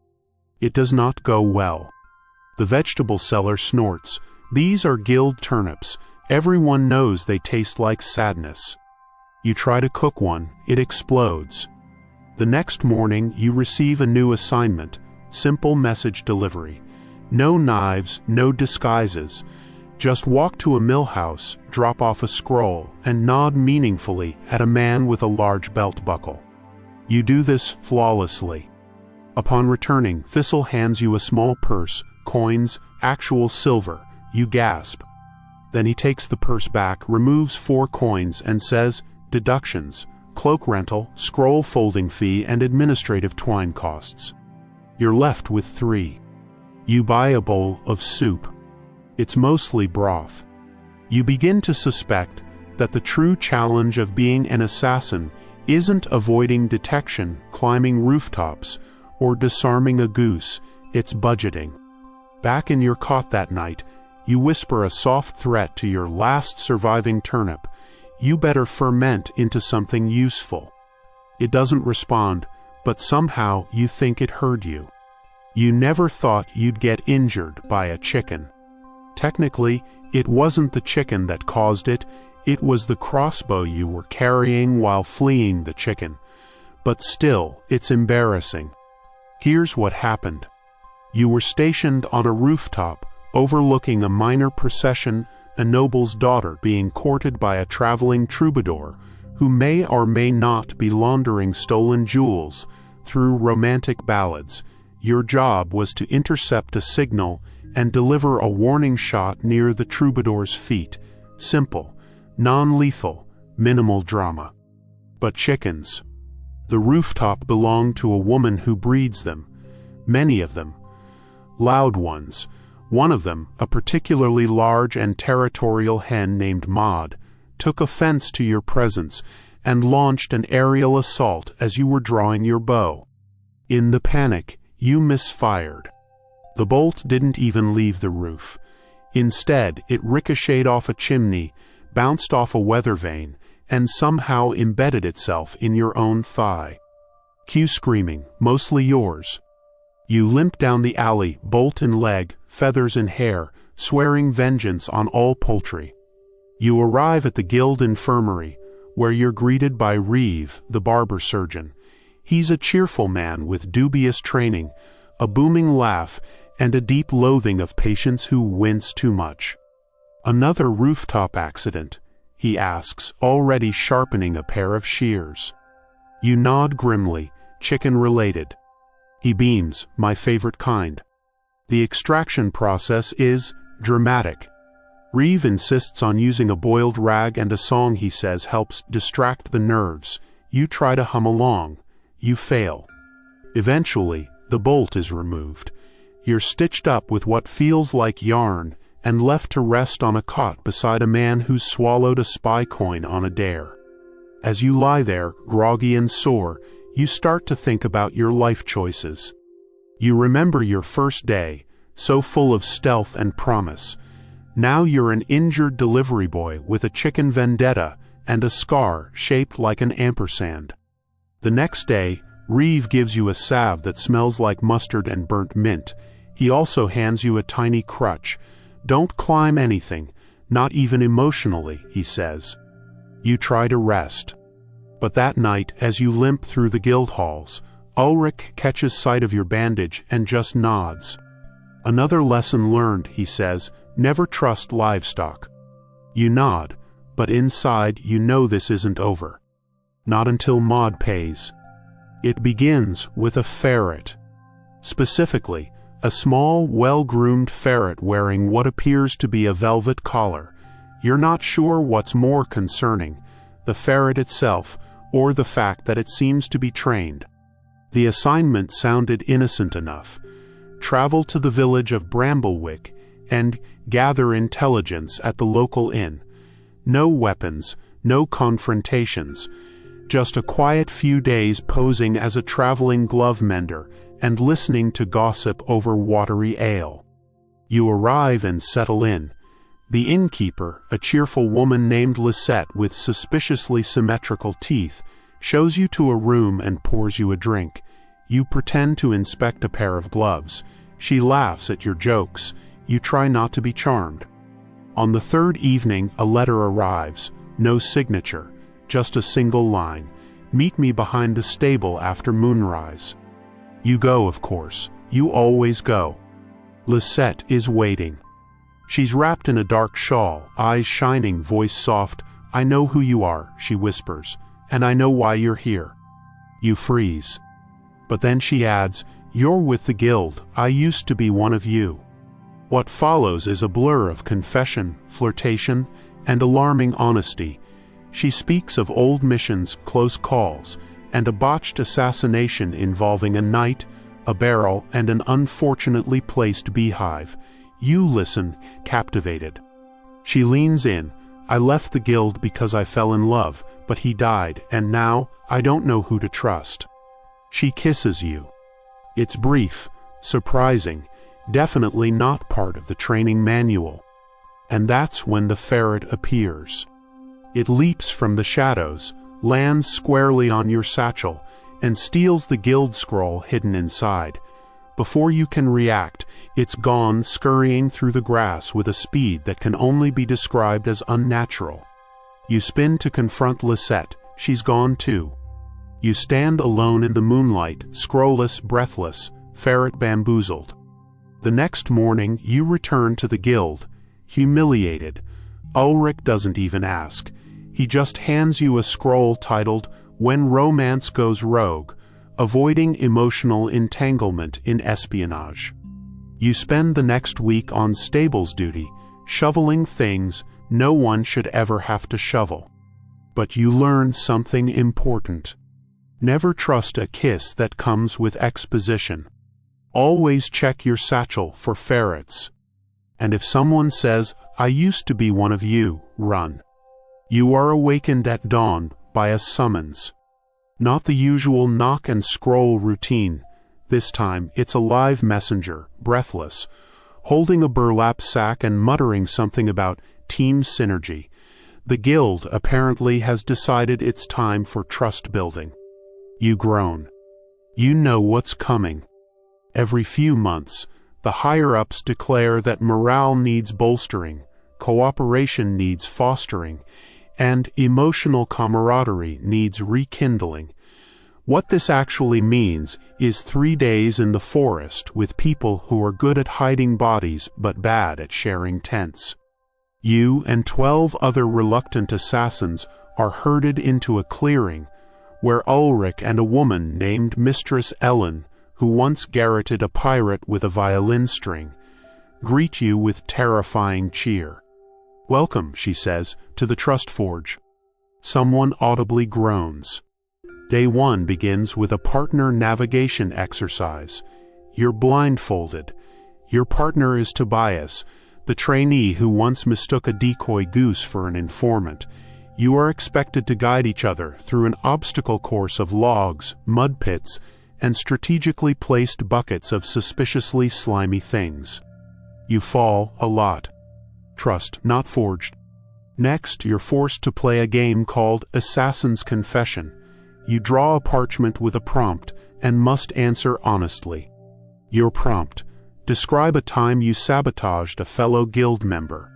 S1: It does not go well. The vegetable seller snorts. "These are Guild turnips. Everyone knows they taste like sadness." You try to cook one, it explodes. The next morning you receive a new assignment, simple message delivery. No knives, no disguises. Just walk to a mill house, drop off a scroll, and nod meaningfully at a man with a large belt buckle. You do this flawlessly. Upon returning, Thistle hands you a small purse, coins, actual silver. You gasp. Then he takes the purse back, removes 4 coins, and says, "Deductions, cloak rental, scroll folding fee, and administrative twine costs." You're left with 3. You buy a bowl of soup. It's mostly broth. You begin to suspect that the true challenge of being an assassin isn't avoiding detection, climbing rooftops, or disarming a goose, it's budgeting. Back in your cot that night, you whisper a soft threat to your last surviving turnip. You better ferment into something useful. It doesn't respond, but somehow you think it heard you. You never thought you'd get injured by a chicken. Technically, it wasn't the chicken that caused it, it was the crossbow you were carrying while fleeing the chicken. But still, it's embarrassing. Here's what happened. You were stationed on a rooftop, overlooking a minor procession, a noble's daughter being courted by a traveling troubadour, who may or may not be laundering stolen jewels through romantic ballads. Your job was to intercept a signal and deliver a warning shot near the troubadour's feet. Simple, non-lethal, minimal drama. But chickens. The rooftop belonged to a woman who breeds them. Many of them. Loud ones. One of them, a particularly large and territorial hen named Maud, took offense to your presence and launched an aerial assault as you were drawing your bow. In the panic, you misfired. The bolt didn't even leave the roof. Instead, it ricocheted off a chimney, bounced off a weather vane, and somehow embedded itself in your own thigh. Cue screaming, mostly yours. You limp down the alley, bolt in leg, feathers in hair, swearing vengeance on all poultry. You arrive at the guild infirmary, where you're greeted by Reeve, the barber surgeon. He's a cheerful man with dubious training, a booming laugh, and a deep loathing of patients who wince too much. "Another rooftop accident?" he asks, already sharpening a pair of shears. You nod grimly, chicken-related. He beams, "My favorite kind." The extraction process is dramatic. Reeve insists on using a boiled rag and a song he says helps distract the nerves. You try to hum along. You fail. Eventually, the bolt is removed. You're stitched up with what feels like yarn and left to rest on a cot beside a man who's swallowed a spy coin on a dare. As you lie there, groggy and sore, you start to think about your life choices. You remember your first day, so full of stealth and promise. Now you're an injured delivery boy with a chicken vendetta and a scar shaped like an ampersand. The next day, Reeve gives you a salve that smells like mustard and burnt mint. He also hands you a tiny crutch. Don't climb anything. not even emotionally, he says. You try to rest. But that night, as you limp through the guild halls, Ulrich catches sight of your bandage and just nods. Another lesson learned, he says, never trust livestock. You nod, but inside you know this isn't over. Not until Maud pays. It begins with a ferret. Specifically, a small, well-groomed ferret wearing what appears to be a velvet collar. You're not sure what's more concerning, the ferret itself or the fact that it seems to be trained. The assignment sounded innocent enough. Travel to the village of Bramblewick and gather intelligence at the local inn. No weapons, no confrontations, just a quiet few days posing as a traveling glove mender and listening to gossip over watery ale. You arrive and settle in. The innkeeper, a cheerful woman named Lisette with suspiciously symmetrical teeth, shows you to a room and pours you a drink. You pretend to inspect a pair of gloves. She laughs at your jokes. You try not to be charmed. On the third evening, a letter arrives. No signature, just a single line. Meet me behind the stable after moonrise. You go, of course. You always go. Lisette is waiting. She's wrapped in a dark shawl, eyes shining, voice soft. I know who you are, she whispers, and I know why you're here. You freeze. But then she adds, you're with the guild. I used to be one of you. What follows is a blur of confession, flirtation, and alarming honesty. She speaks of old missions, close calls, and a botched assassination involving a knight, a barrel, and an unfortunately placed beehive. You listen, captivated. She leans in. I left the guild because I fell in love, but he died, and now I don't know who to trust. She kisses you. It's brief, surprising, definitely not part of the training manual. And that's when the ferret appears. It leaps from the shadows, lands squarely on your satchel, and steals the guild scroll hidden inside. Before you can react, it's gone, scurrying through the grass with a speed that can only be described as unnatural. You spin to confront Lisette. She's gone too. You stand alone in the moonlight, scrollless, breathless, ferret bamboozled. The next morning, you return to the guild, humiliated. Ulrich doesn't even ask. He just hands you a scroll titled, When Romance Goes Rogue, Avoiding Emotional Entanglement in Espionage. You spend the next week on stables duty, shoveling things no one should ever have to shovel. But you learn something important. Never trust a kiss that comes with exposition. Always check your satchel for ferrets. And if someone says, I used to be one of you, run. You are awakened at dawn by a summons. Not the usual knock and scroll routine. This time, it's a live messenger, breathless, holding a burlap sack and muttering something about team synergy. The guild apparently has decided it's time for trust building. You groan. You know what's coming. Every few months, the higher-ups declare that morale needs bolstering, cooperation needs fostering, and emotional camaraderie needs rekindling. What this actually means is 3 days in the forest with people who are good at hiding bodies but bad at sharing tents. You and 12 other reluctant assassins are herded into a clearing where Ulrich and a woman named Mistress Ellen, who once garroted a pirate with a violin string, greet you with terrifying cheer. Welcome, she says, to the Trust Forge. Someone audibly groans. Day 1 begins with a partner navigation exercise. You're blindfolded. Your partner is Tobias, the trainee who once mistook a decoy goose for an informant. You are expected to guide each other through an obstacle course of logs, mud pits, and strategically placed buckets of suspiciously slimy things. You fall a lot. Trust not forged. Next, you're forced to play a game called Assassin's Confession. You draw a parchment with a prompt and must answer honestly. Your prompt: describe a time you sabotaged a fellow guild member.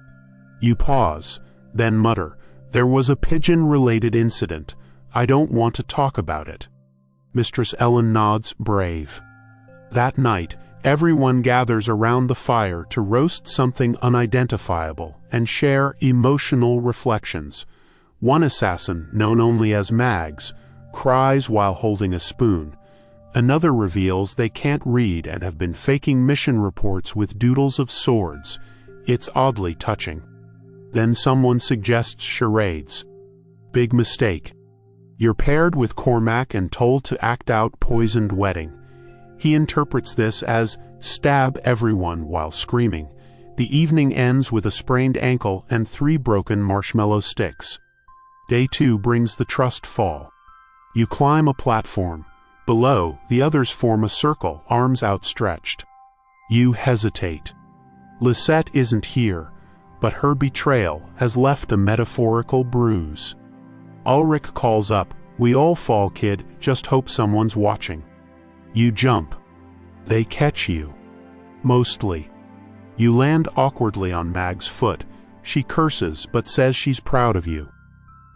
S1: You pause, then mutter, "There was a pigeon-related incident. I don't want to talk about it." Mistress Ellen nods, brave. That night, everyone gathers around the fire to roast something unidentifiable and share emotional reflections. One assassin, known only as Mags, cries while holding a spoon. Another reveals they can't read and have been faking mission reports with doodles of swords. It's oddly touching. Then someone suggests charades. Big mistake. You're paired with Cormac and told to act out poisoned wedding. He interprets this as stab everyone while screaming. The evening ends with a sprained ankle and 3 broken marshmallow sticks. Day 2 brings the trust fall. You climb a platform. Below, the others form a circle, arms outstretched. You hesitate. Lisette isn't here, but her betrayal has left a metaphorical bruise. Ulrich calls up, "We all fall, kid, just hope someone's watching." You jump. They catch you. Mostly. You land awkwardly on Mag's foot. She curses but says she's proud of you.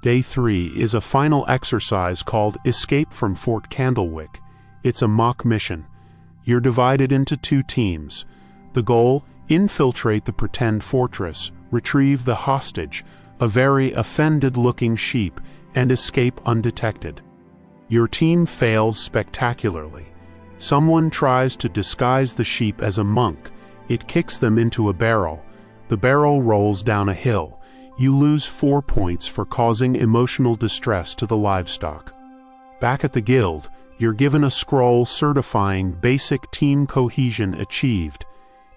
S1: Day 3 is a final exercise called Escape from Fort Candlewick. It's a mock mission. You're divided into 2 teams. The goal: infiltrate the pretend fortress, retrieve the hostage, a very offended-looking sheep, and escape undetected. Your team fails spectacularly. Someone tries to disguise the sheep as a monk. It kicks them into a barrel. The barrel rolls down a hill. You lose 4 points for causing emotional distress to the livestock. Back at the guild, you're given a scroll certifying basic team cohesion achieved.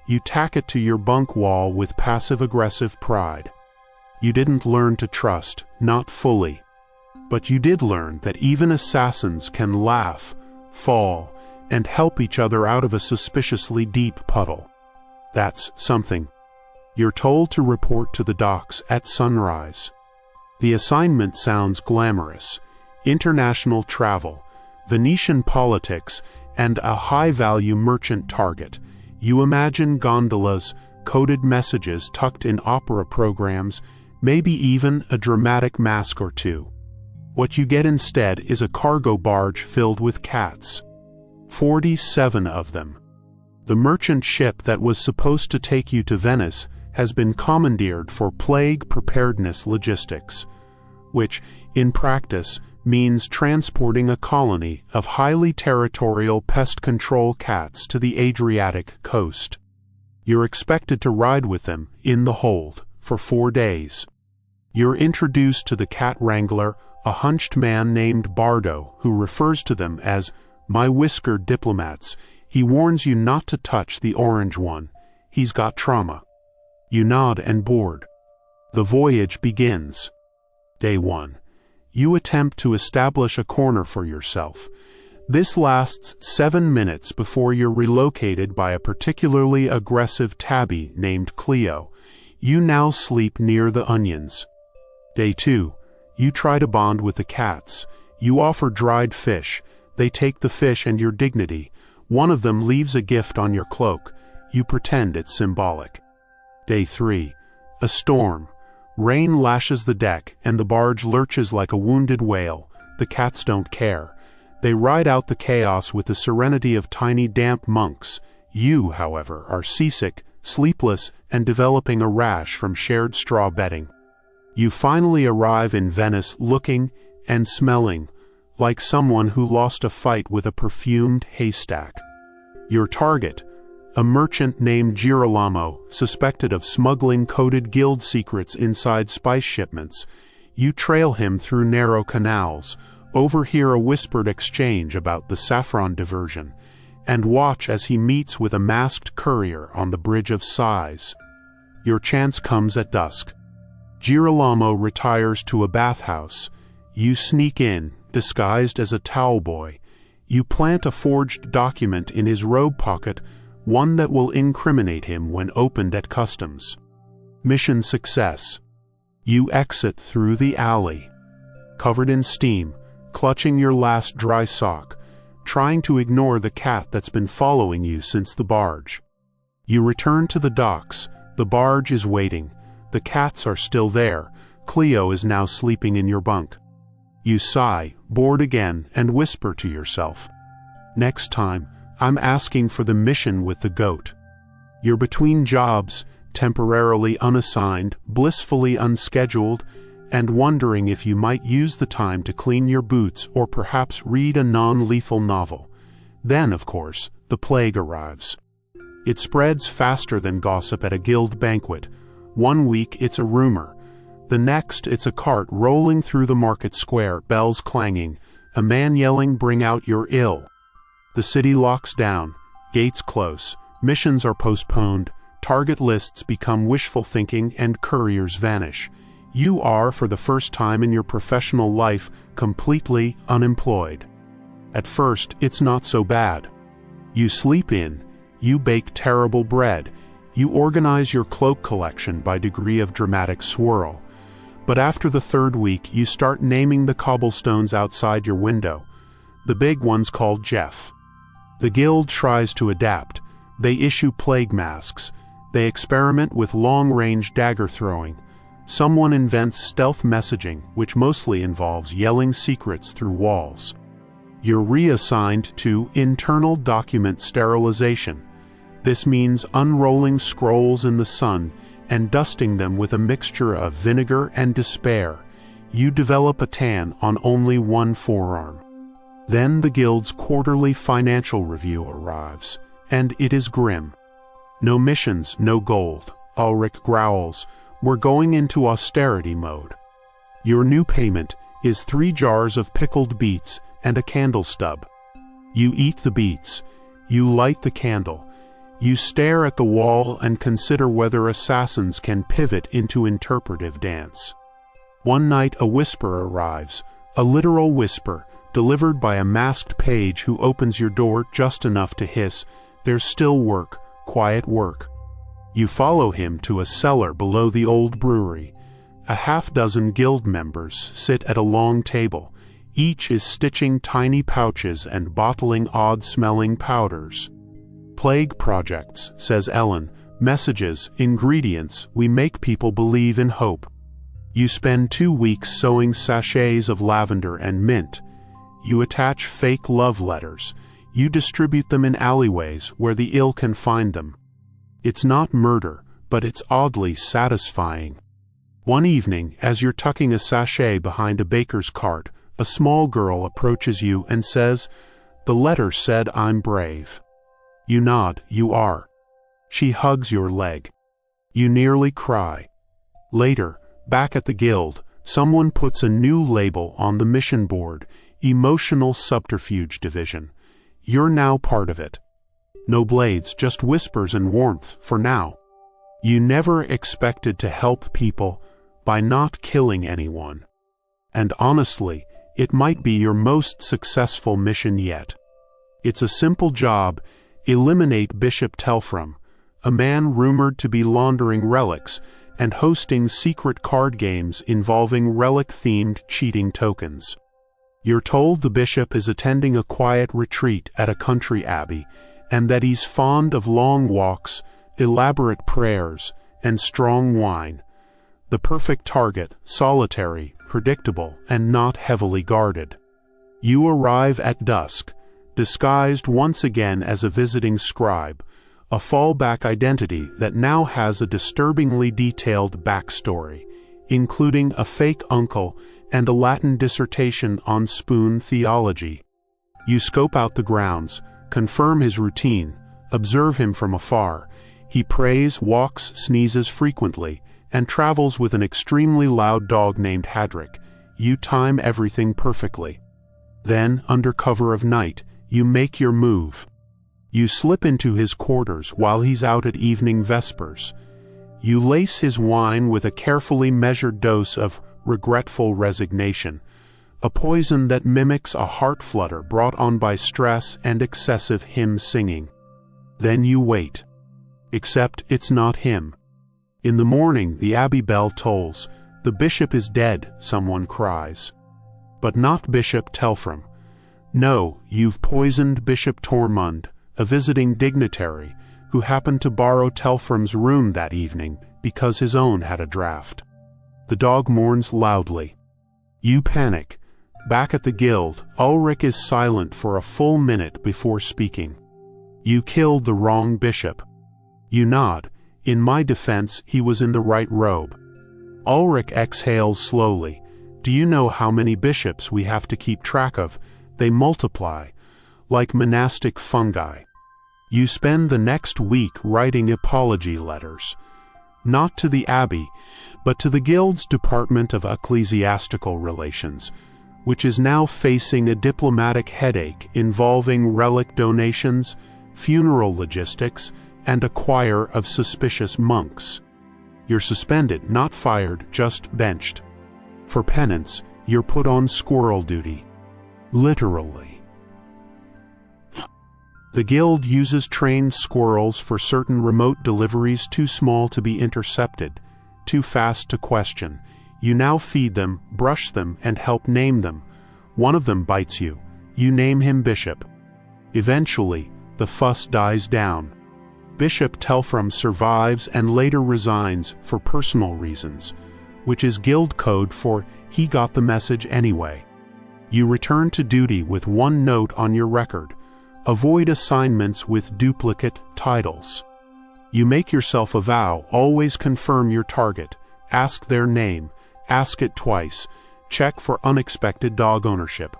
S1: You tack it to your bunk wall with passive-aggressive pride. You didn't learn to trust, not fully. But you did learn that even assassins can laugh, fall, and help each other out of a suspiciously deep puddle. That's something. You're told to report to the docks at sunrise. The assignment sounds glamorous: international travel, Venetian politics, and a high-value merchant target. You imagine gondolas, coded messages tucked in opera programs, maybe even a dramatic mask or 2. What you get instead is a cargo barge filled with cats. 47 of them. The merchant ship that was supposed to take you to Venice has been commandeered for plague preparedness logistics, which, in practice, means transporting a colony of highly territorial pest control cats to the Adriatic coast. You're expected to ride with them, in the hold, for 4 days. You're introduced to the cat wrangler, a hunched man named Bardo, who refers to them as "my whiskered diplomats." He warns you not to touch the orange one. He's got trauma. You nod and board. The voyage begins. Day 1. You attempt to establish a corner for yourself. This lasts 7 minutes before you're relocated by a particularly aggressive tabby named Cleo. You now sleep near the onions. Day 2. You try to bond with the cats. You offer dried fish. They take the fish and your dignity. One of them leaves a gift on your cloak. You pretend it's symbolic. Day 3. A storm. Rain lashes the deck, and the barge lurches like a wounded whale. The cats don't care. They ride out the chaos with the serenity of tiny damp monks. You, however, are seasick, sleepless, and developing a rash from shared straw bedding. You finally arrive in Venice looking and smelling like someone who lost a fight with a perfumed haystack. Your target: a merchant named Girolamo, suspected of smuggling coded guild secrets inside spice shipments. You trail him through narrow canals, overhear a whispered exchange about the saffron diversion, and watch as he meets with a masked courier on the Bridge of Sighs. Your chance comes at dusk. Girolamo retires to a bathhouse. You sneak in, disguised as a towel boy. You plant a forged document in his robe pocket, one that will incriminate him when opened at customs. Mission success. You exit through the alley, covered in steam, clutching your last dry sock, trying to ignore the cat that's been following you since the barge. You return to the docks. The barge is waiting. The cats are still there. Cleo is now sleeping in your bunk. You sigh, bored again, and whisper to yourself, "Next time, I'm asking for the mission with the goat." You're between jobs, temporarily unassigned, blissfully unscheduled, and wondering if you might use the time to clean your boots or perhaps read a non-lethal novel. Then, of course, the plague arrives. It spreads faster than gossip at a guild banquet. One week it's a rumor. The next it's a cart rolling through the market square, bells clanging, a man yelling, "Bring out your ill." The city locks down, gates close, missions are postponed, target lists become wishful thinking, and couriers vanish. You are, for the first time in your professional life, completely unemployed. At first, it's not so bad. You sleep in, you bake terrible bread, you organize your cloak collection by degree of dramatic swirl. But after the third week, you start naming the cobblestones outside your window. The big one's called Jeff. The guild tries to adapt. They issue plague masks. They experiment with long-range dagger throwing. Someone invents stealth messaging, which mostly involves yelling secrets through walls. You're reassigned to internal document sterilization. This means unrolling scrolls in the sun and dusting them with a mixture of vinegar and despair. You develop a tan on only one forearm. Then the guild's quarterly financial review arrives, and it is grim. No missions, no gold. Ulrich growls, "We're going into austerity mode." Your new payment is 3 jars of pickled beets and a candle stub. You eat the beets. You light the candle. You stare at the wall and consider whether assassins can pivot into interpretive dance. One night a whisper arrives, a literal whisper, delivered by a masked page who opens your door just enough to hiss, "There's still work, quiet work." You follow him to a cellar below the old brewery. A half-dozen guild members sit at a long table. Each is stitching tiny pouches and bottling odd-smelling powders. "Plague projects," says Ellen. "Messages, ingredients, we make people believe in hope." You spend 2 weeks sewing sachets of lavender and mint. You attach fake love letters. You distribute them in alleyways where the ill can find them. It's not murder, but it's oddly satisfying. One evening, as you're tucking a sachet behind a baker's cart, a small girl approaches you and says, "The letter said I'm brave." You nod, you are. She hugs your leg. You nearly cry. Later, back at the guild, someone puts a new label on the mission board, Emotional Subterfuge Division. You're now part of it. No blades, just whispers and warmth, for now. You never expected to help people by not killing anyone. And honestly, it might be your most successful mission yet. It's a simple job: eliminate Bishop Telfram, a man rumored to be laundering relics and hosting secret card games involving relic-themed cheating tokens. You're told the bishop is attending a quiet retreat at a country abbey, and that he's fond of long walks, elaborate prayers, and strong wine. The perfect target, solitary, predictable, and not heavily guarded. You arrive at dusk, disguised once again as a visiting scribe, a fallback identity that now has a disturbingly detailed backstory, including a fake uncle and a Latin dissertation on spoon theology. You scope out the grounds, confirm his routine, observe him from afar. He prays, walks, sneezes frequently, and travels with an extremely loud dog named Hadrick. You time everything perfectly. Then, under cover of night, you make your move. You slip into his quarters while he's out at evening vespers. You lace his wine with a carefully measured dose of regretful resignation, a poison that mimics a heart flutter brought on by stress and excessive hymn singing. Then you wait. Except it's not him. In the morning, the abbey bell tolls. "The bishop is dead," someone cries. But not Bishop Telfram. No, you've poisoned Bishop Tormund, a visiting dignitary, who happened to borrow Telfram's room that evening because his own had a draft. The dog mourns loudly. You panic. Back at the guild, Ulrich is silent for a full minute before speaking. You killed the wrong bishop. You nod. In my defense, he was in the right robe. Ulrich exhales slowly. Do you know how many bishops we have to keep track of? They multiply, like monastic fungi. You spend the next week writing apology letters, not to the abbey, but to the guild's Department of Ecclesiastical Relations, which is now facing a diplomatic headache involving relic donations, funeral logistics, and a choir of suspicious monks. You're suspended, not fired, just benched. For penance, you're put on squirrel duty. Literally. The guild uses trained squirrels for certain remote deliveries too small to be intercepted, too fast to question. You now feed them, brush them, and help name them. One of them bites you. You name him Bishop. Eventually, the fuss dies down. Bishop Telfram survives and later resigns for personal reasons, which is guild code for he got the message anyway. You return to duty with one note on your record. Avoid assignments with duplicate titles. You make yourself a vow, always confirm your target, ask their name, ask it twice, check for unexpected dog ownership.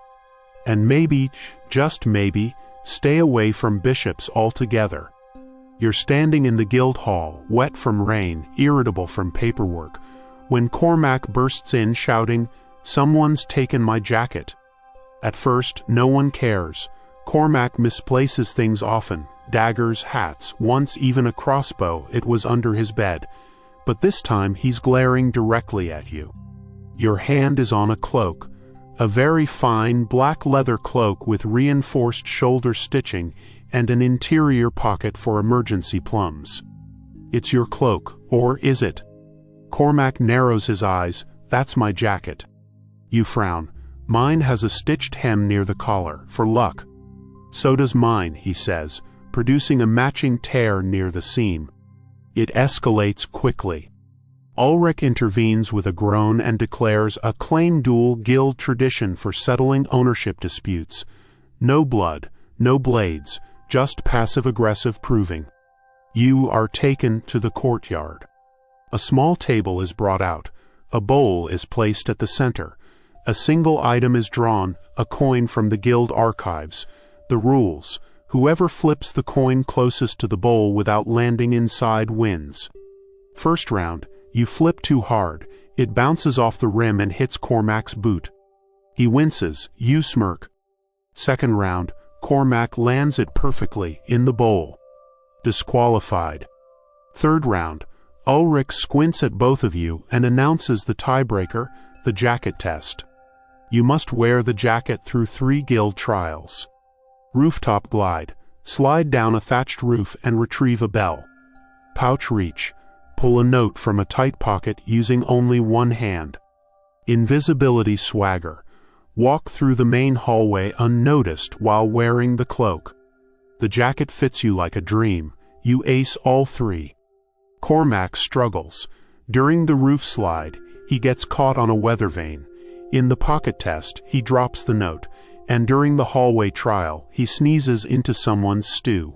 S1: And maybe, just maybe, stay away from bishops altogether. You're standing in the guild hall, wet from rain, irritable from paperwork, when Cormac bursts in shouting, "Someone's taken my jacket." At first, no one cares. Cormac misplaces things often, daggers, hats, once even a crossbow. It was under his bed. But this time he's glaring directly at you. Your hand is on a cloak, a very fine black leather cloak with reinforced shoulder stitching and an interior pocket for emergency plums. It's your cloak, or is it? Cormac narrows his eyes. That's my jacket. You frown. Mine has a stitched hem near the collar, for luck. So does mine, he says, producing a matching tear near the seam. It escalates quickly. Ulrich intervenes with a groan and declares a claim dual guild tradition for settling ownership disputes. No blood, no blades, just passive-aggressive proving. You are taken to the courtyard. A small table is brought out. A bowl is placed at the center. A single item is drawn, a coin from the guild archives. The rules: whoever flips the coin closest to the bowl without landing inside wins. First round, you flip too hard. It bounces off the rim and hits Cormac's boot. He winces, you smirk. Second round, Cormac lands it perfectly, in the bowl. Disqualified. Third round, Ulrich squints at both of you and announces the tiebreaker, the jacket test. You must wear the jacket through 3 guild trials. Rooftop glide. Slide down a thatched roof and retrieve a bell. Pouch reach. Pull a note from a tight pocket using only one hand. Invisibility swagger. Walk through the main hallway unnoticed while wearing the cloak. The jacket fits you like a dream. You ace all 3. Cormac struggles. During the roof slide, he gets caught on a weather vane. In the pocket test, he drops the note, and during the hallway trial, he sneezes into someone's stew.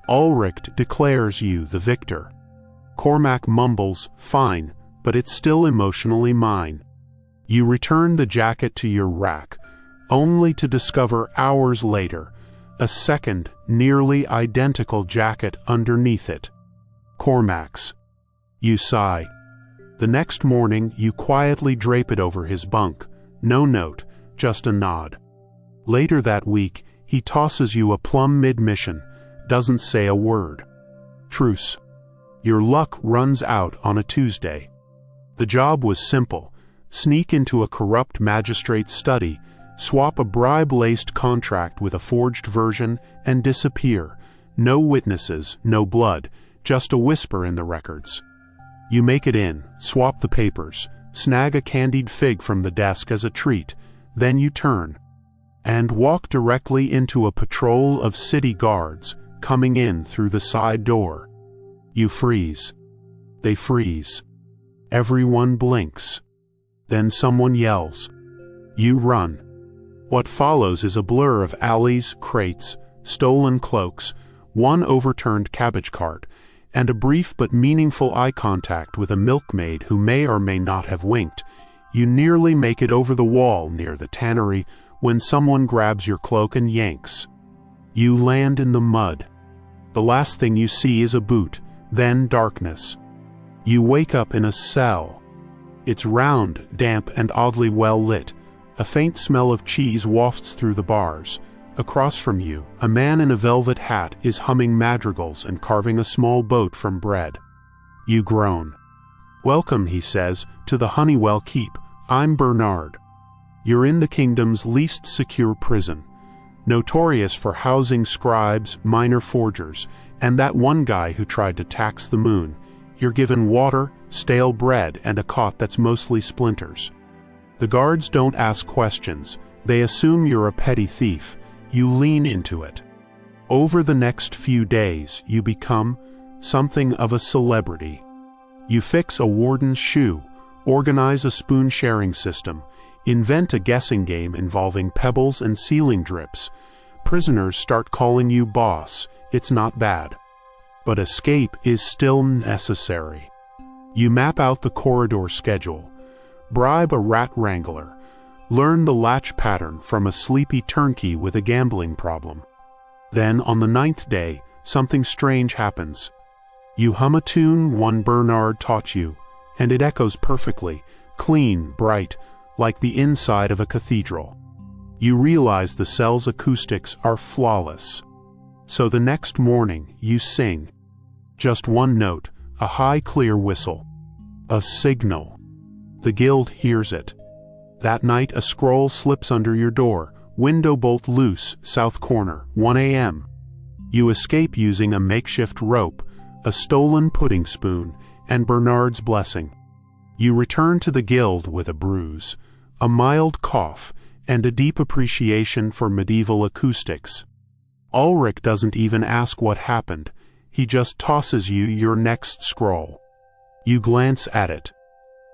S1: Ulrich declares you the victor. Cormac mumbles, "Fine, but it's still emotionally mine." You return the jacket to your rack, only to discover hours later a second, nearly identical jacket underneath it. Cormac's. You sigh. The next morning, you quietly drape it over his bunk. No note, just a nod. Later that week, he tosses you a plum mid-mission, doesn't say a word. Truce. Your luck runs out on a Tuesday. The job was simple. Sneak into a corrupt magistrate's study, swap a bribe-laced contract with a forged version, and disappear. No witnesses, no blood, just a whisper in the records. You make it in, swap the papers, snag a candied fig from the desk as a treat, then you turn and walk directly into a patrol of city guards coming in through the side door. You freeze. They freeze. Everyone blinks. Then someone yells. You run. What follows is a blur of alleys, crates, stolen cloaks, one overturned cabbage cart, and a brief but meaningful eye contact with a milkmaid who may or may not have winked. You nearly make it over the wall near the tannery when someone grabs your cloak and yanks. You land in the mud. The last thing you see is a boot, then darkness. You wake up in a cell. It's round, damp, and oddly well lit. A faint smell of cheese wafts through the bars. Across from you, a man in a velvet hat is humming madrigals and carving a small boat from bread. You groan. Welcome, he says, to the Honeywell Keep. I'm Bernard. You're in the kingdom's least secure prison, notorious for housing scribes, minor forgers, and that one guy who tried to tax the moon. You're given water, stale bread, and a cot that's mostly splinters. The guards don't ask questions. They assume you're a petty thief. You lean into it. Over the next few days, you become something of a celebrity. You fix a warden's shoe, organize a spoon-sharing system, invent a guessing game involving pebbles and ceiling drips. Prisoners start calling you boss. It's not bad. But escape is still necessary. You map out the corridor schedule, bribe a rat wrangler, learn the latch pattern from a sleepy turnkey with a gambling problem. Then, on the 9th day, something strange happens. You hum a tune one Bernard taught you, and it echoes perfectly, clean, bright, like the inside of a cathedral. You realize the cell's acoustics are flawless. So the next morning, you sing. Just one note, a high, clear whistle. A signal. The guild hears it. That night, a scroll slips under your door, window bolt loose, south corner, 1 a.m. You escape using a makeshift rope, a stolen pudding spoon, and Bernard's blessing. You return to the guild with a bruise, a mild cough, and a deep appreciation for medieval acoustics. Ulrich doesn't even ask what happened. He just tosses you your next scroll. You glance at it.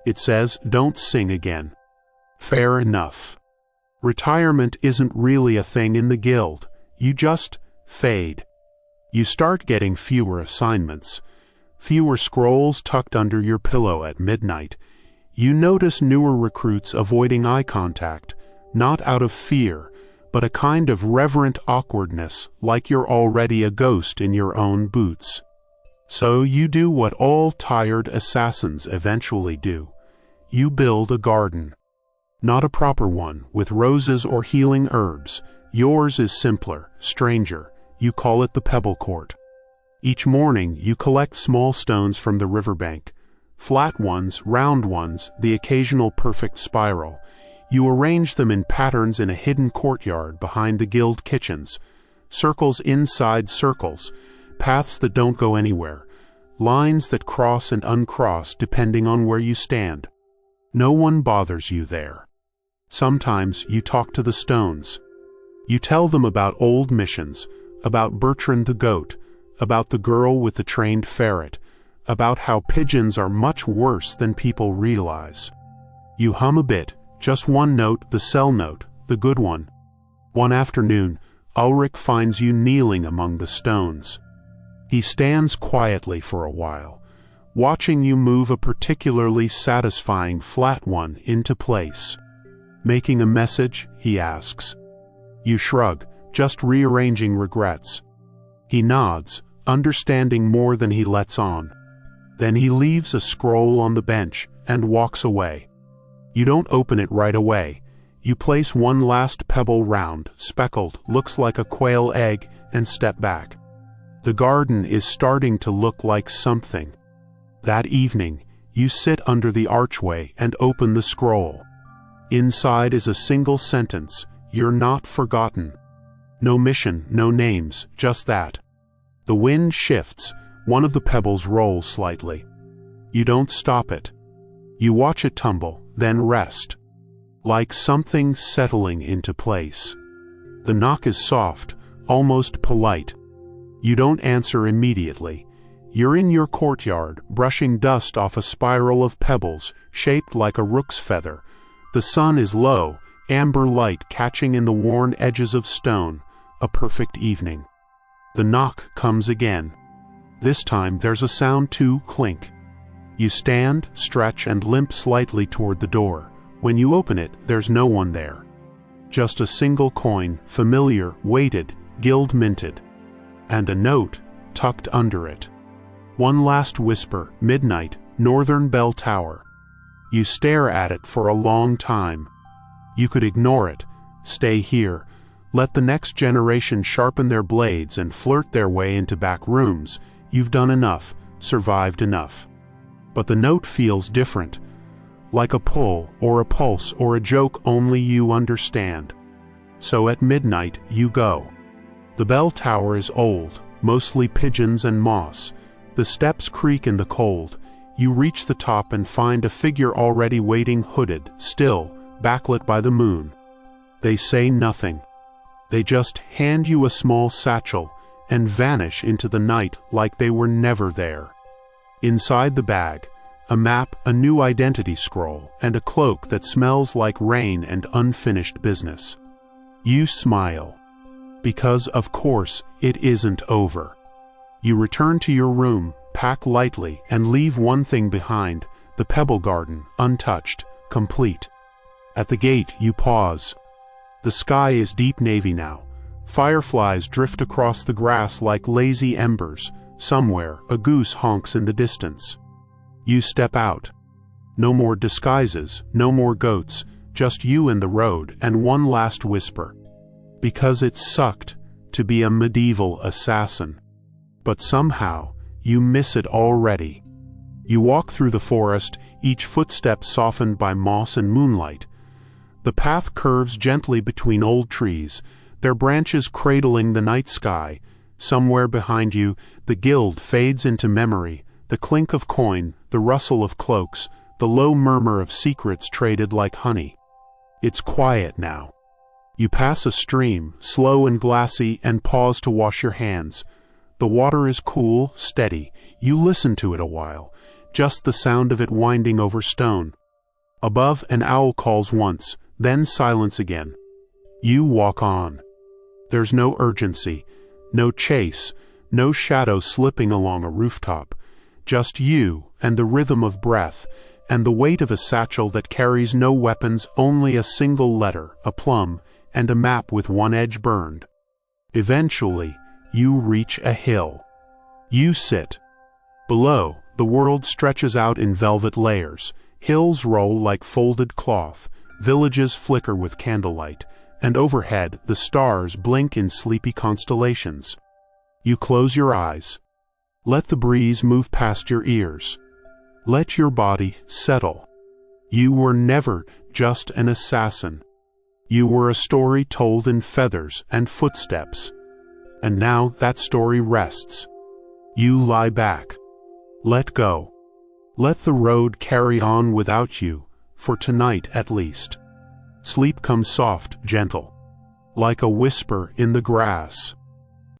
S1: It says, "Don't sing again." Fair enough. Retirement isn't really a thing in the guild. You just fade. You start getting fewer assignments, fewer scrolls tucked under your pillow at midnight. You notice newer recruits avoiding eye contact, not out of fear, but a kind of reverent awkwardness, like you're already a ghost in your own boots. So you do what all tired assassins eventually do. You build a garden. Not a proper one, with roses or healing herbs. Yours is simpler, stranger. You call it the Pebble Court. Each morning, you collect small stones from the riverbank. Flat ones, round ones, the occasional perfect spiral. You arrange them in patterns in a hidden courtyard behind the guild kitchens. Circles inside circles, paths that don't go anywhere, lines that cross and uncross depending on where you stand. No one bothers you there. Sometimes you talk to the stones. You tell them about old missions, about Bertrand the goat, about the girl with the trained ferret, about how pigeons are much worse than people realize. You hum a bit, just one note, the cell note, the good one. One afternoon, Ulrich finds you kneeling among the stones. He stands quietly for a while, watching you move a particularly satisfying flat one into place. "Making a message?" he asks. You shrug, just rearranging regrets. He nods, understanding more than he lets on. Then he leaves a scroll on the bench and walks away. You don't open it right away. You place one last pebble round, speckled, looks like a quail egg, and step back. The garden is starting to look like something. That evening, you sit under the archway and open the scroll. Inside is a single sentence, "You're not forgotten." No mission, no names, just that. The wind shifts, one of the pebbles rolls slightly. You don't stop it. You watch it tumble, then rest. Like something settling into place. The knock is soft, almost polite. You don't answer immediately. You're in your courtyard, brushing dust off a spiral of pebbles shaped like a rook's feather. The sun is low, amber light catching in the worn edges of stone. A perfect evening. The knock comes again. This time there's a sound too, clink. You stand, stretch, and limp slightly toward the door. When you open it, there's no one there. Just a single coin, familiar, weighted, gild-minted. And a note tucked under it. One last whisper, midnight, Northern Bell Tower. You stare at it for a long time. You could ignore it, stay here, let the next generation sharpen their blades and flirt their way into back rooms. You've done enough, survived enough. But the note feels different, like a pull or a pulse or a joke only you understand. So at midnight you go. The bell tower is old, mostly pigeons and moss. The steps creak in the cold. You reach the top and find a figure already waiting, hooded, still, backlit by the moon. They say nothing. They just hand you a small satchel and vanish into the night like they were never there. Inside the bag, a map, a new identity scroll, and a cloak that smells like rain and unfinished business. You smile. Because, of course, it isn't over. You return to your room, pack lightly, and leave one thing behind, the pebble garden, untouched, complete. At the gate, you pause. The sky is deep navy now. Fireflies drift across the grass like lazy embers. Somewhere, a goose honks in the distance. You step out. No more disguises, no more goats, just you and the road, and one last whisper. Because it sucked to be a medieval assassin. But somehow, you miss it already. You walk through the forest, each footstep softened by moss and moonlight. The path curves gently between old trees, their branches cradling the night sky. Somewhere behind you, the guild fades into memory, the clink of coin, the rustle of cloaks, the low murmur of secrets traded like honey. It's quiet now. You pass a stream, slow and glassy, and pause to wash your hands. The water is cool, steady. You listen to it a while, just the sound of it winding over stone. Above, an owl calls once, then silence again. You walk on. There's no urgency, no chase, no shadow slipping along a rooftop. Just you and the rhythm of breath, and the weight of a satchel that carries no weapons, only a single letter, a plum, and a map with one edge burned. Eventually, you reach a hill. You sit. Below, the world stretches out in velvet layers. Hills roll like folded cloth, villages flicker with candlelight, and overhead the stars blink in sleepy constellations. You close your eyes. Let the breeze move past your ears. Let your body settle. You were never just an assassin. You were a story told in feathers and footsteps. And now that story rests. You lie back. Let go. Let the road carry on without you, for tonight at least. Sleep comes soft, gentle, like a whisper in the grass.